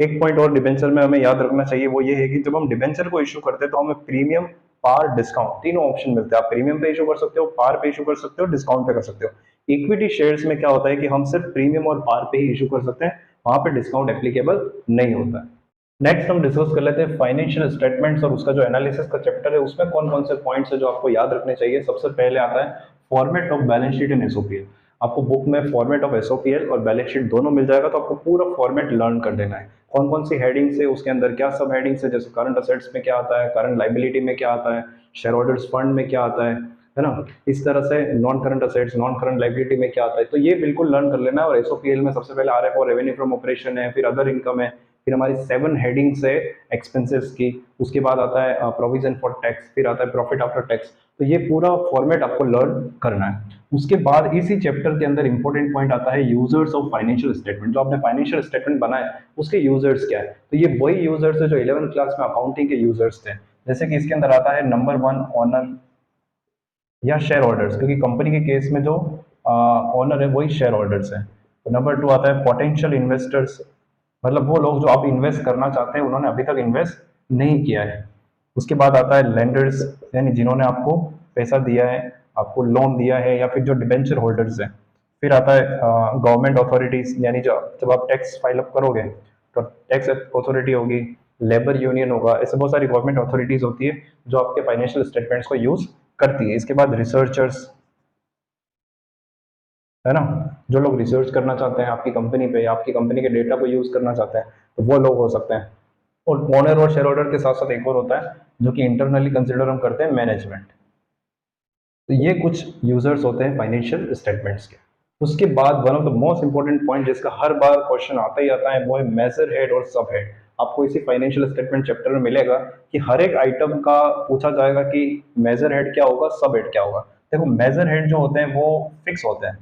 एक पॉइंट और डिबेंचर में हमें याद रखना चाहिए, वो ये है कि जब हम डिबेंचर को इशू करते हैं तो हमें प्रीमियम, पार, डिस्काउंट तीनों ऑप्शन मिलते हैं। आप प्रीमियम पे इशू कर सकते हो, पार पे इशू कर सकते हो, डिस्काउंट पे कर सकते हो। इक्विटी शेयर्स में क्या होता है कि हम सिर्फ प्रीमियम और पार पे ही इशू कर सकते हैं, वहां पे डिस्काउंट एप्लीकेबल नहीं होता है। नेक्स्ट हम डिस्कस कर लेते हैं फाइनेंशियल स्टेटमेंट्स और उसका जो एनालिसिस का चैप्टर है उसमें कौन कौन से पॉइंट्स है जो आपको याद रखने चाहिए। सबसे पहले आता है format of balance sheet in SOPL. आपको बुक में फॉर्मेट ऑफ एसओपीएल और बैलेंस शीट दोनों मिल जाएगा, तो आपको पूरा फॉर्मेट लर्न कर देना है। कौन कौन सी हेडिंग्स है, उसके अंदर क्या सब हेडिंग्स है, जैसे करंट असेट्स में क्या आता है, करंट लाइबिलिटी में क्या आता है, शेयर होल्डर्स फंड में क्या आता है ना, इस तरह से non current assets, non current liability में क्या आता है, तो ये बिल्कुल लर्न कर लेना है। और एसओपीएल में सबसे पहले आरएफओ रेवेन्यू फ्रॉम ऑपरेशन है, फिर अदर इनकम है, फिर हमारी 7 हेडिंग्स है एक्सपेंसेस की, उसके बाद आता है प्रोविजन फॉर टैक्स, फिर आता है प्रॉफिट आफ्टर टैक्स। तो ये पूरा फॉर्मेट आपको लर्न करना है। उसके बाद इसी चैप्टर के अंदर इंपॉर्टेंट पॉइंट आता है यूजर्स ऑफ फाइनेंशियल स्टेटमेंट। जो आपने फाइनेंशियल स्टेटमेंट बनाया उसके यूजर्स क्या है, तो ये वही यूजर्स है जो 11th क्लास में अकाउंटिंग के यूजर्स थे। जैसे कि इसके अंदर आता है नंबर 1 ऑनर या शेयर होल्डर्स, क्योंकि कंपनी के केस में जो ओनर है वही शेयर होल्डर्स है। तो नंबर 2 आता है पोटेंशियल इन्वेस्टर्स, मतलब वो लोग जो आप इन्वेस्ट करना चाहते हैं उन्होंने अभी तक इन्वेस्ट नहीं किया है। उसके बाद आता है लेंडर्स, यानी जिन्होंने आपको पैसा दिया है, आपको लोन दिया है, या फिर जो डिबेंचर होल्डर्स हैं। फिर आता है गवर्नमेंट अथॉरिटीज, यानी जो जब आप टैक्स फाइल अप करोगे तो टैक्स अथॉरिटी होगी, लेबर यूनियन होगा, ऐसे बहुत सारी गवर्नमेंट अथॉरिटीज होती है जो आपके फाइनेंशियल स्टेटमेंट्स को यूज करती है। इसके बाद रिसर्चर्स, है ना, जो लोग रिसर्च करना चाहते हैं आपकी कंपनी पे, आपकी कंपनी के डेटा को यूज करना चाहते हैं, तो वो लोग हो सकते हैं। और ओनर और शेयर होल्डर के साथ साथ एक और होता है जो कि इंटरनली कंसिडर हम करते हैं, मैनेजमेंट। तो ये कुछ यूजर्स होते हैं फाइनेंशियल स्टेटमेंट्स के। उसके बाद one of the most important point जिसका हर बार क्वेश्चन आता ही आता है वो है मेजर हेड और सब हेड। आपको इसी फाइनेंशियल स्टेटमेंट चैप्टर में मिलेगा कि हर एक आइटम का पूछा जाएगा कि मेजर हेड क्या होगा, सब हेड क्या होगा। देखो मेजर हेड जो होते हैं वो फिक्स होते हैं,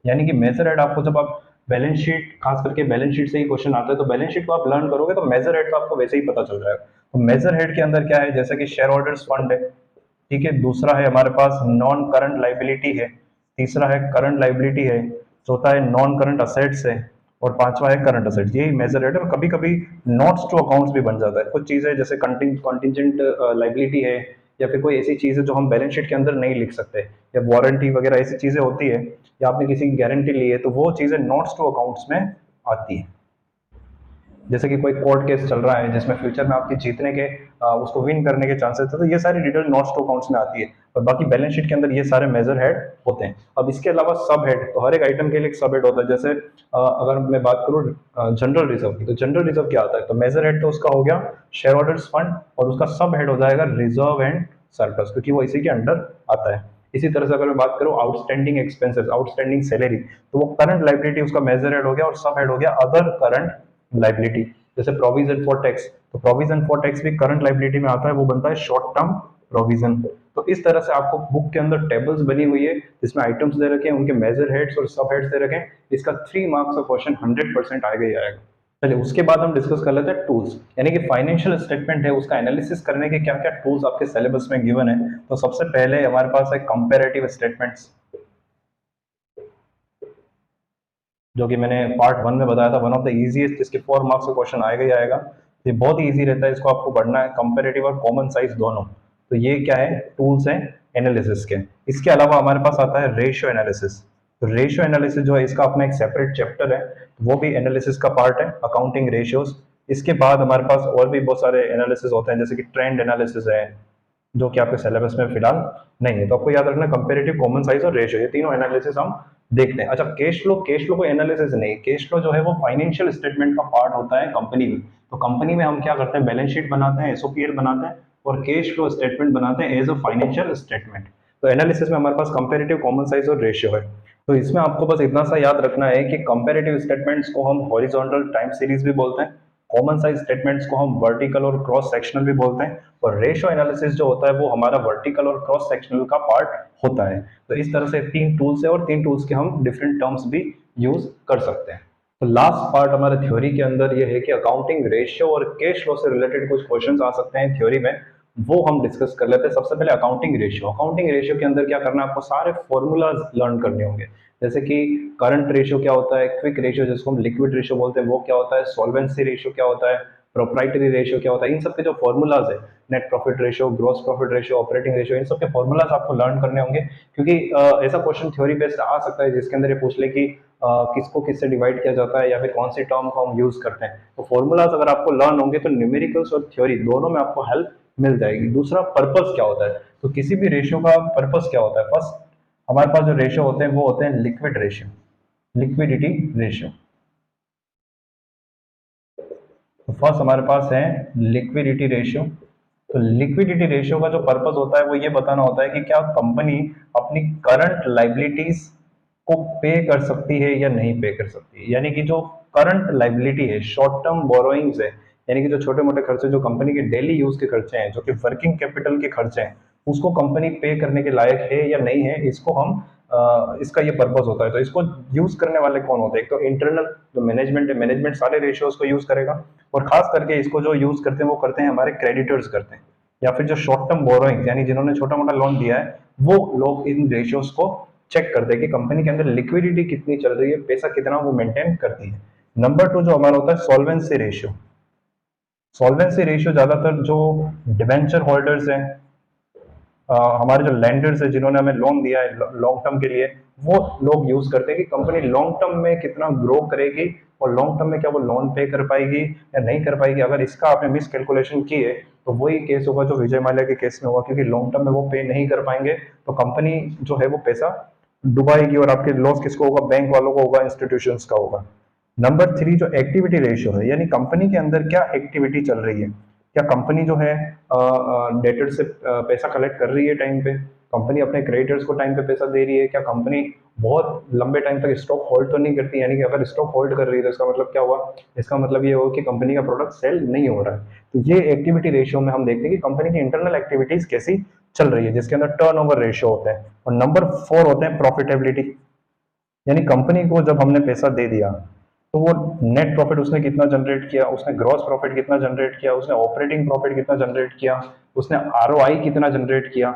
यानी कि मेजर हेड आपको जब आप बैलेंस शीट, खास करके बैलेंस शीट से ही क्वेश्चन आता है, तो बैलेंस शीट को आप लर्न करोगे तो मेजर हेड तो आपको वैसे ही पता चल जाएगा। तो मेजर हेड के अंदर क्या है, जैसे कि शेयर होल्डर्स फंड है, ठीक है, दूसरा है हमारे पास नॉन करंट लाइबिलिटी है, तीसरा है करंट लाइबिलिटी है, चौथा है नॉन करंट असेट्स है, और पांचवा है करंट असेट्स। यही मेजर हेड है। और कभी कभी नोट्स टू अकाउंट्स भी बन जाता है। कुछ चीजें जैसे कंटिजेंट लाइबिलिटी है, या फिर कोई ऐसी चीज है जो हम बैलेंस शीट के अंदर नहीं लिख सकते, या वारंटी वगैरह ऐसी चीजें होती है, या आपने किसी की गारंटी ली है, तो वो चीजें नोट्स टू अकाउंट्स में आती है। जैसे कि कोई कोर्ट केस चल रहा है जिसमें फ्यूचर में आपके जीतने के, उसको विन करने के चांसेस है, तो ये सारी डिटेल नोट्स टू अकाउंट्स में आती है। और बाकी बैलेंस शीट के अंदर ये सारे मेजर हेड होते हैं। अब इसके अलावा सब हेड, तो हर एक आइटम के लिए एक सब हेड होता है। जैसे अगर मैं बात करूँ जनरल रिजर्व की, तो जनरल रिजर्व क्या आता है, तो मेजर हेड तो उसका हो गया शेयर होल्डर्स फंड, और उसका सब हेड हो जाएगा रिजर्व एंड सरप्लस, क्योंकि वो इसी के अंडर आता है। इसी तरह से अगर मैं बात करूं आउटस्टैंडिंग एक्सपेंसेस, आउटस्टैंडिंग सैलरी, तो वो करंट लाइबिलिटी उसका मेजर हेड हो गया, और सब हेड हो गया अदर करंट लाइबिलिटी। जैसे प्रोविजन फॉर टैक्स, तो प्रोविजन फॉर टैक्स भी करंट लाइबिलिटी में आता है, वो बनता है शॉर्ट टर्म प्रोविजन। तो इस तरह से आपको बुक के अंदर टेबल्स बनी हुई है जिसमें आइटम्स दे रखे हैं, उनके मेजर हेड्स और सब हेड्स दे रखे हैं। इसका 3 मार्क्स का क्वेश्चन 100% आएगा ही आएगा। चलिए उसके बाद हम डिस्कस कर लेते हैं टूल्स, यानी कि फाइनेंशियल स्टेटमेंट है उसका एनालिसिस करने के क्या क्या टूल्स आपके सिलेबस में गिवन है। तो सबसे पहले हमारे पास है कंपैरेटिव स्टेटमेंट्स, जो कि मैंने पार्ट 1 में बताया था, वन ऑफ द इजीएस्ट, इसके 4 मार्क्स का क्वेश्चन आएगा ही आएगा। ये बहुत ही ईजी रहता है, इसको आपको पढ़ना है, कंपेरेटिव और कॉमन साइज दोनों। तो ये क्या है, टूल्स हैं एनालिसिस के। इसके अलावा हमारे पास आता है रेशियो एनालिसिस। तो रेशियो एनालिसिस जो है इसका अपना एक सेपरेट चैप्टर है, तो वो भी एनालिसिस का पार्ट है, अकाउंटिंग रेशियोज। इसके बाद हमारे पास और भी बहुत सारे एनालिसिस होते हैं, जैसे कि ट्रेंड एनालिसिस है, जो कि आपके सिलेबस में फिलहाल नहीं है। तो आपको याद रखना कंपेरेटिव, कॉमन साइज और रेशियो, ये तीनों एनालिसिस हम देखते हैं। अच्छा, कैश फ्लो को एनालिसिस नहीं, कैश फ्लो जो है वो फाइनेंशियल स्टेटमेंट का पार्ट होता है कंपनी में। तो कंपनी में हम क्या करते हैं, बैलेंस शीट बनाते हैं, एसओपीएल बनाते हैं और कैश फ्लो स्टेटमेंट बनाते हैं एज अ फाइनेंशियल स्टेटमेंट। तो एनालिसिस में हमारे पास कंपेरेटिव, कॉमन साइज और रेशियो है। तो इसमें आपको बस इतना सा याद रखना है कि कंपेरेटिव स्टेटमेंट्स को हम हॉरिजॉन्टल टाइम सीरीज भी बोलते हैं, कॉमन साइज स्टेटमेंट्स को हम वर्टिकल और क्रॉस सेक्शनल भी बोलते हैं, और रेशियो एनालिसिस जो होता है वो हमारा वर्टिकल और क्रॉस सेक्शनल का पार्ट होता है। तो इस तरह से तीन टूल्स है और तीन टूल्स के हम डिफरेंट टर्म्स भी यूज कर सकते हैं। तो लास्ट पार्ट हमारे थ्योरी के अंदर ये है कि अकाउंटिंग रेशियो और कैश फ्लो से रिलेटेड कुछ क्वेश्चंस आ सकते हैं थ्योरी में, वो हम डिस्कस कर लेते हैं। सबसे पहले अकाउंटिंग रेशियो। अकाउंटिंग रेशियो के अंदर क्या करना है, आपको सारे फॉर्मूलाज लर्न करने होंगे, जैसे कि करंट रेशियो क्या होता है, क्विक रेशियो जिसको हम लिक्विड रेशियो बोलते हैं वो क्या होता है, सॉल्वेंसी रेशियो क्या होता है, प्रोप्राइटरी रेशियो क्या होता है। इन सब के जो फॉर्मूलाज है, net profit ratio, gross profit ratio, operating ratio, इन सब के फॉर्मूलाज आपको लर्न करने होंगे, क्योंकि ऐसा क्वेश्चन थ्योरी बेस्ड आ सकता है जिसके अंदर ये पूछ ले कि किसको किससे डिवाइड किया जाता है या फिर कौन सी टर्म को हम यूज करते हैं। तो फॉर्मूलाज अगर आपको लर्न होंगे तो न्यूमेरिकल्स और थ्योरी दोनों में आपको हेल्प मिल जाएगी। दूसरा, पर्पस क्या होता है, तो किसी भी रेशियो का पर्पस क्या होता है। फर्स्ट, हमारे पास जो रेशियो होते हैं वो होते हैं लिक्विड रेशियो, लिक्विडिटी रेशियो। तो फर्स्ट हमारे पास है लिक्विडिटी रेशियो। तो लिक्विडिटी रेशियो का जो पर्पस होता है वो ये बताना होता है कि क्या कंपनी अपनी करंट लाइबिलिटीज को पे कर सकती है या नहीं पे कर सकती है। यानी कि जो करंट लाइबिलिटी है, शॉर्ट टर्म बोरोइंग्स है, यानी कि जो छोटे मोटे खर्चे जो कंपनी के डेली यूज के खर्चे हैं, जो कि वर्किंग कैपिटल के खर्चे हैं, उसको कंपनी पे करने के लायक है या नहीं है, इसको हम इसका ये पर्पस होता है। तो इसको यूज करने वाले कौन होते हैं, एक तो इंटरनल जो मैनेजमेंट है, मैनेजमेंट सारे रेशियोज को यूज करेगा, और खास करके इसको जो यूज करते हैं वो करते हैं हमारे क्रेडिटर्स करते हैं, या फिर जो शॉर्ट टर्म बोरोइंग यानी जिन्होंने छोटा मोटा लोन दिया है, वो लोग इन रेशियोज को चेक करते हैं कि कंपनी के अंदर लिक्विडिटी कितनी चल रही है, पैसा कितना वो मेंटेन करती है। नंबर 2 जो हमारा होता है सॉल्वेंसी रेशियो। सॉल्वेंसी रेशियो ज्यादातर जो डिवेंचर होल्डर्स हैं, हमारे जो लैंडर्स है जिन्होंने हमें लोन दिया है लॉन्ग टर्म के लिए, वो लोग यूज करते हैं कि कंपनी लॉन्ग टर्म में कितना ग्रो करेगी और लॉन्ग टर्म में क्या वो लोन पे कर पाएगी या नहीं कर पाएगी। अगर इसका आपने मिस कैलकुलेशन की है तो वही केस होगा जो विजय माल्या के केस में हुआ, क्योंकि लॉन्ग टर्म में वो पे नहीं कर पाएंगे तो कंपनी जो है वो पैसा डुबाएगी, और आपके लॉस किसको होगा, बैंक वालों को होगा, इंस्टीट्यूशंस का होगा। नंबर 3 जो एक्टिविटी रेशियो है, यानी कंपनी के अंदर क्या एक्टिविटी चल रही है, क्या कंपनी जो है डेटर से पैसा कलेक्ट कर रही है टाइम पे, कंपनी अपने क्रेडिटर्स को टाइम पे पैसा दे रही है, क्या कंपनी बहुत लंबे टाइम तक स्टॉक होल्ड तो नहीं करती, यानी कि अगर स्टॉक होल्ड कर रही है तो इसका मतलब क्या हुआ, इसका मतलब ये हुआ कि कंपनी का प्रोडक्ट सेल नहीं हो रहा है। तो ये एक्टिविटी रेशियो में हम देखते हैं कि कंपनी की इंटरनल एक्टिविटीज कैसी चल रही है, जिसके अंदर टर्नओवर रेशियो होता है। और नंबर 4 होते हैं प्रॉफिटेबिलिटी, यानी कंपनी को जब हमने पैसा दे दिया तो वो नेट प्रॉफिट उसने कितना जनरेट किया, उसने ग्रॉस प्रॉफिट कितना जनरेट किया, उसने ऑपरेटिंग प्रॉफिट कितना जनरेट किया, उसने आरओआई कितना जनरेट किया,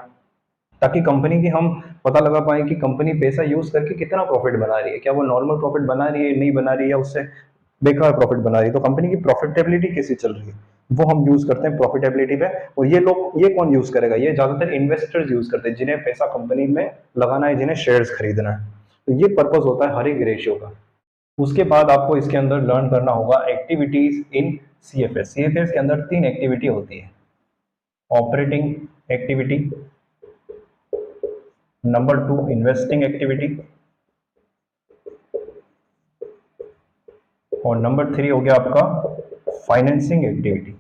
ताकि कंपनी की हम पता लगा पाए कि कंपनी पैसा यूज करके कितना प्रॉफिट बना रही है, क्या वो नॉर्मल प्रॉफिट बना रही है, नहीं बना रही है, या उससे बेकार प्रॉफिट बना रही है। तो कंपनी की प्रॉफिटेबिलिटी कैसी चल रही है वो हम यूज करते हैं प्रॉफिटेबिलिटी पे। और ये कौन यूज करेगा, ये ज्यादातर इन्वेस्टर्स यूज करते हैं जिन्हें पैसा कंपनी में लगाना है, जिन्हें शेयर्स खरीदना है। तो ये पर्पस होता है हर एक रेशियो का। उसके बाद आपको इसके अंदर लर्न करना होगा एक्टिविटीज इन सीएफएस। सीएफएस के अंदर 3 एक्टिविटी होती है, operating activity, number 2 investing activity, और नंबर 3 हो गया आपका फाइनेंसिंग एक्टिविटी।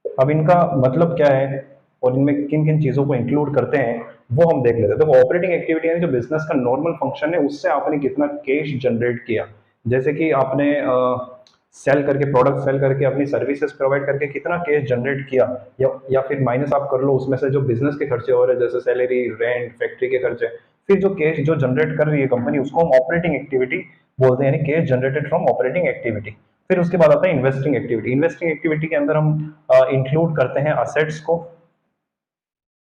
अब इनका मतलब क्या है और इनमें किन किन चीजों को इंक्लूड करते हैं वो हम देख लेते हैं। तो ऑपरेटिंग एक्टिविटी यानी जो बिजनेस का नॉर्मल फंक्शन है उससे आपने कितना कैश जनरेट किया, जैसे कि आपने सेल करके, प्रोडक्ट सेल करके, अपनी सर्विसेज प्रोवाइड करके कितना कैश जनरेट किया, या फिर माइनस आप कर लो उसमें से जो बिजनेस के खर्चे हो रहे हैं जैसे सैलरी, रेंट, फैक्ट्री के खर्चे, फिर जो कैश जो जनरेट कर रही है कंपनी उसको हम ऑपरेटिंग एक्टिविटी बोलते हैं, यानी cash generated from operating activity. फिर उसके बाद आता है इन्वेस्टिंग एक्टिविटी। इन्वेस्टिंग एक्टिविटी के अंदर हम इंक्लूड करते हैं असेट्स को,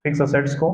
फिक्स असेट्स को,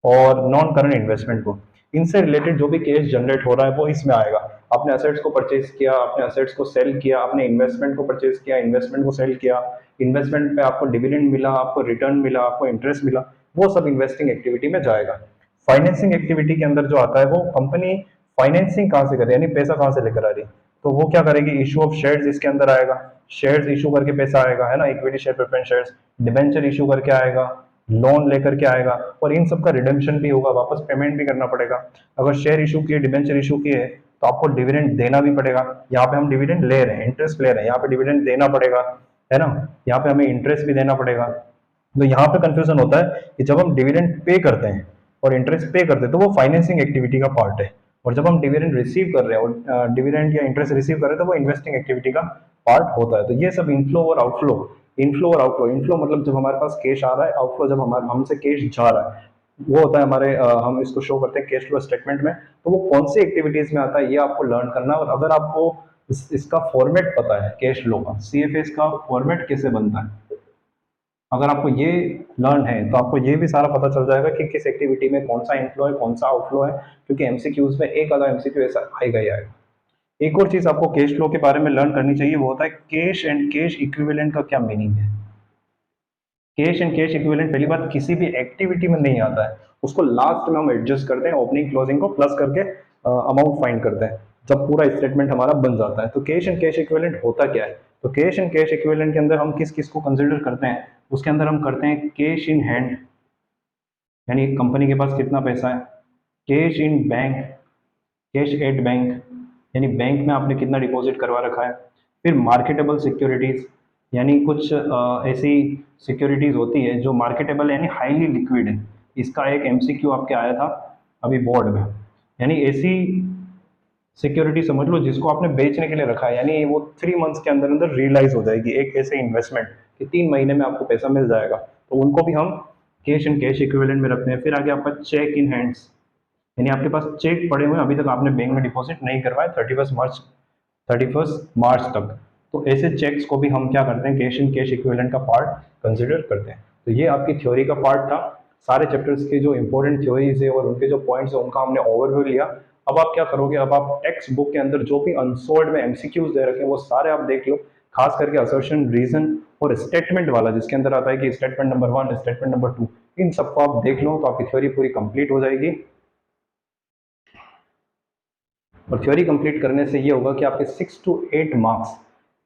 और नॉन करंट इन्वेस्टमेंट को। इनसे रिलेटेड जो भी कैश जनरेट हो रहा है वो इसमें आएगा। आपने असेट्स को परचेज किया, आपने असेट्स को सेल किया, आपने इन्वेस्टमेंट को परचेज किया, इन्वेस्टमेंट को सेल किया, इन्वेस्टमेंट पे आपको डिविडेंड मिला, आपको रिटर्न मिला, आपको इंटरेस्ट मिला, वो सब इन्वेस्टिंग एक्टिविटी में जाएगा। फाइनेंसिंग एक्टिविटी के अंदर जो आता है वो कंपनी फाइनेंसिंग कहाँ से करे, यानी पैसा कहाँ से लेकर आ रही, तो वो क्या करेगी, इशू ऑफ शेयर्स इसके अंदर आएगा, शेयर्स इशू करके पैसा आएगा, है ना, equity share preference shares, debenture issue करके आएगा, लोन लेकर के आएगा, और इन सब का रिडेम्पशन भी होगा, वापस पेमेंट भी करना पड़ेगा। अगर शेयर इशू किए, डिबेंचर इशू किए, तो आपको डिविडेंड देना भी पड़ेगा। यहाँ पे हम डिविडेंड ले रहे हैं, इंटरेस्ट ले रहे हैं, यहाँ पे डिविडेंड देना पड़ेगा, है ना, यहाँ पे हमें इंटरेस्ट भी देना पड़ेगा। तो यहाँ पे कंफ्यूजन होता है कि जब हम डिविडेंड पे करते हैं और इंटरेस्ट पे करते हैं तो वो फाइनेंसिंग एक्टिविटी का पार्ट है, और जब हम डिविडेंड रिसीव कर रहे हैं और डिविडेंड या इंटरेस्ट रिसीव कर रहे हैं तो वो इन्वेस्टिंग एक्टिविटी का पार्ट होता है। तो ये सब इनफ्लो और आउटफ्लो, इनफ्लो और आउटफ्लो, इनफ्लो मतलब जब हमारे पास कैश आ रहा है, आउटफ्लो जब हमारे हमसे कैश जा रहा है, वो होता है हमारे हम इसको शो करते हैं कैश फ्लो स्टेटमेंट में। तो वो कौन सी एक्टिविटीज में आता है ये आपको लर्न करना है, और अगर आपको इसका फॉर्मेट पता है कैश फ्लो का, सीएफएस का फॉर्मेट कैसे बनता है, अगर आपको ये लर्न है तो आपको ये भी सारा पता चल जाएगा कि किस एक्टिविटी में कौन सा इनफ्लो है, कौन सा आउटफ्लो है, क्योंकि एमसीक्यूज में एक आधा एमसीक्यू ऐसा आएगा ही आएगा। एक और चीज आपको कैश फ्लो के बारे में लर्न करनी चाहिए, वो होता है कैश एंड कैश इक्विवेलेंट का क्या मीनिंग है। कैश एंड कैश इक्विवेलेंट पहली बात किसी भी एक्टिविटी में नहीं आता है, उसको लास्ट में हम एडजस्ट करते हैं, ओपनिंग क्लोजिंग को प्लस करके अमाउंट फाइंड करते हैं जब पूरा स्टेटमेंट हमारा बन जाता है। तो कैश एंड कैश इक्विवेलेंट होता क्या है, तो कैश एंड कैश इक्विवेलेंट के अंदर हम किस किस को कंसिडर करते हैं, उसके अंदर हम करते हैं कैश इन हैंड, यानी कंपनी के पास कितना पैसा है, cash in bank, cash at bank, यानी बैंक में आपने कितना डिपॉजिट करवा रखा है। फिर मार्केटेबल सिक्योरिटीज, यानी कुछ ऐसी सिक्योरिटीज होती है जो मार्केटेबल यानी हाईली लिक्विड है। इसका एक एमसीक्यू आपके आया था अभी बोर्ड में, यानी ऐसी सिक्योरिटी समझ लो जिसको आपने बेचने के लिए रखा है, यानी वो 3 मंथ्स के अंदर अंदर रियलाइज हो जाएगी, एक ऐसे इन्वेस्टमेंट कि 3 महीने में आपको पैसा मिल जाएगा, तो उनको भी हम कैश एंड कैश इक्विवेलेंट में रखते हैं। फिर आगे आपका चेक इन हैंड्स, यानी आपके पास चेक पड़े हुए हैं, अभी तक आपने बैंक में डिपॉजिट नहीं करवाए 31 मार्च तक, तो ऐसे चेक्स को भी हम क्या करते हैं, कैश एंड कैश इक्विवेलेंट का पार्ट कंसिडर करते हैं। तो ये आपकी थ्योरी का पार्ट था, सारे चैप्टर्स के जो इंपॉर्टेंट थ्योरीज है और उनके जो पॉइंट्स है उनका हमने ओवरव्यू लिया। अब आप क्या करोगे, अब आप टेक्स्ट बुक के अंदर जो भी अनसोल्ड में एमसीक्यूज दे रखे हैं वो सारे आप देख लो, खास करके असर्शन, रीजन और स्टेटमेंट वाला जिसके अंदर आता है कि स्टेटमेंट नंबर 1, स्टेटमेंट नंबर 2, इन सबको आप देख लो तो आपकी थ्योरी पूरी कंप्लीट हो जाएगी। और थ्योरी कंप्लीट करने से ये होगा कि आपके 6 to 8 मार्क्स,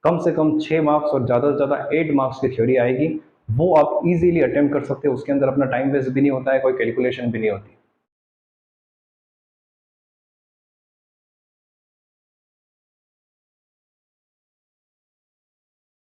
कम से कम 6 मार्क्स और ज़्यादा से ज़्यादा 8 मार्क्स की थ्योरी आएगी, वो आप इजीली अटेम्प्ट कर सकते हो, उसके अंदर अपना टाइम वेस्ट भी नहीं होता है, कोई कैलकुलेशन भी नहीं होती।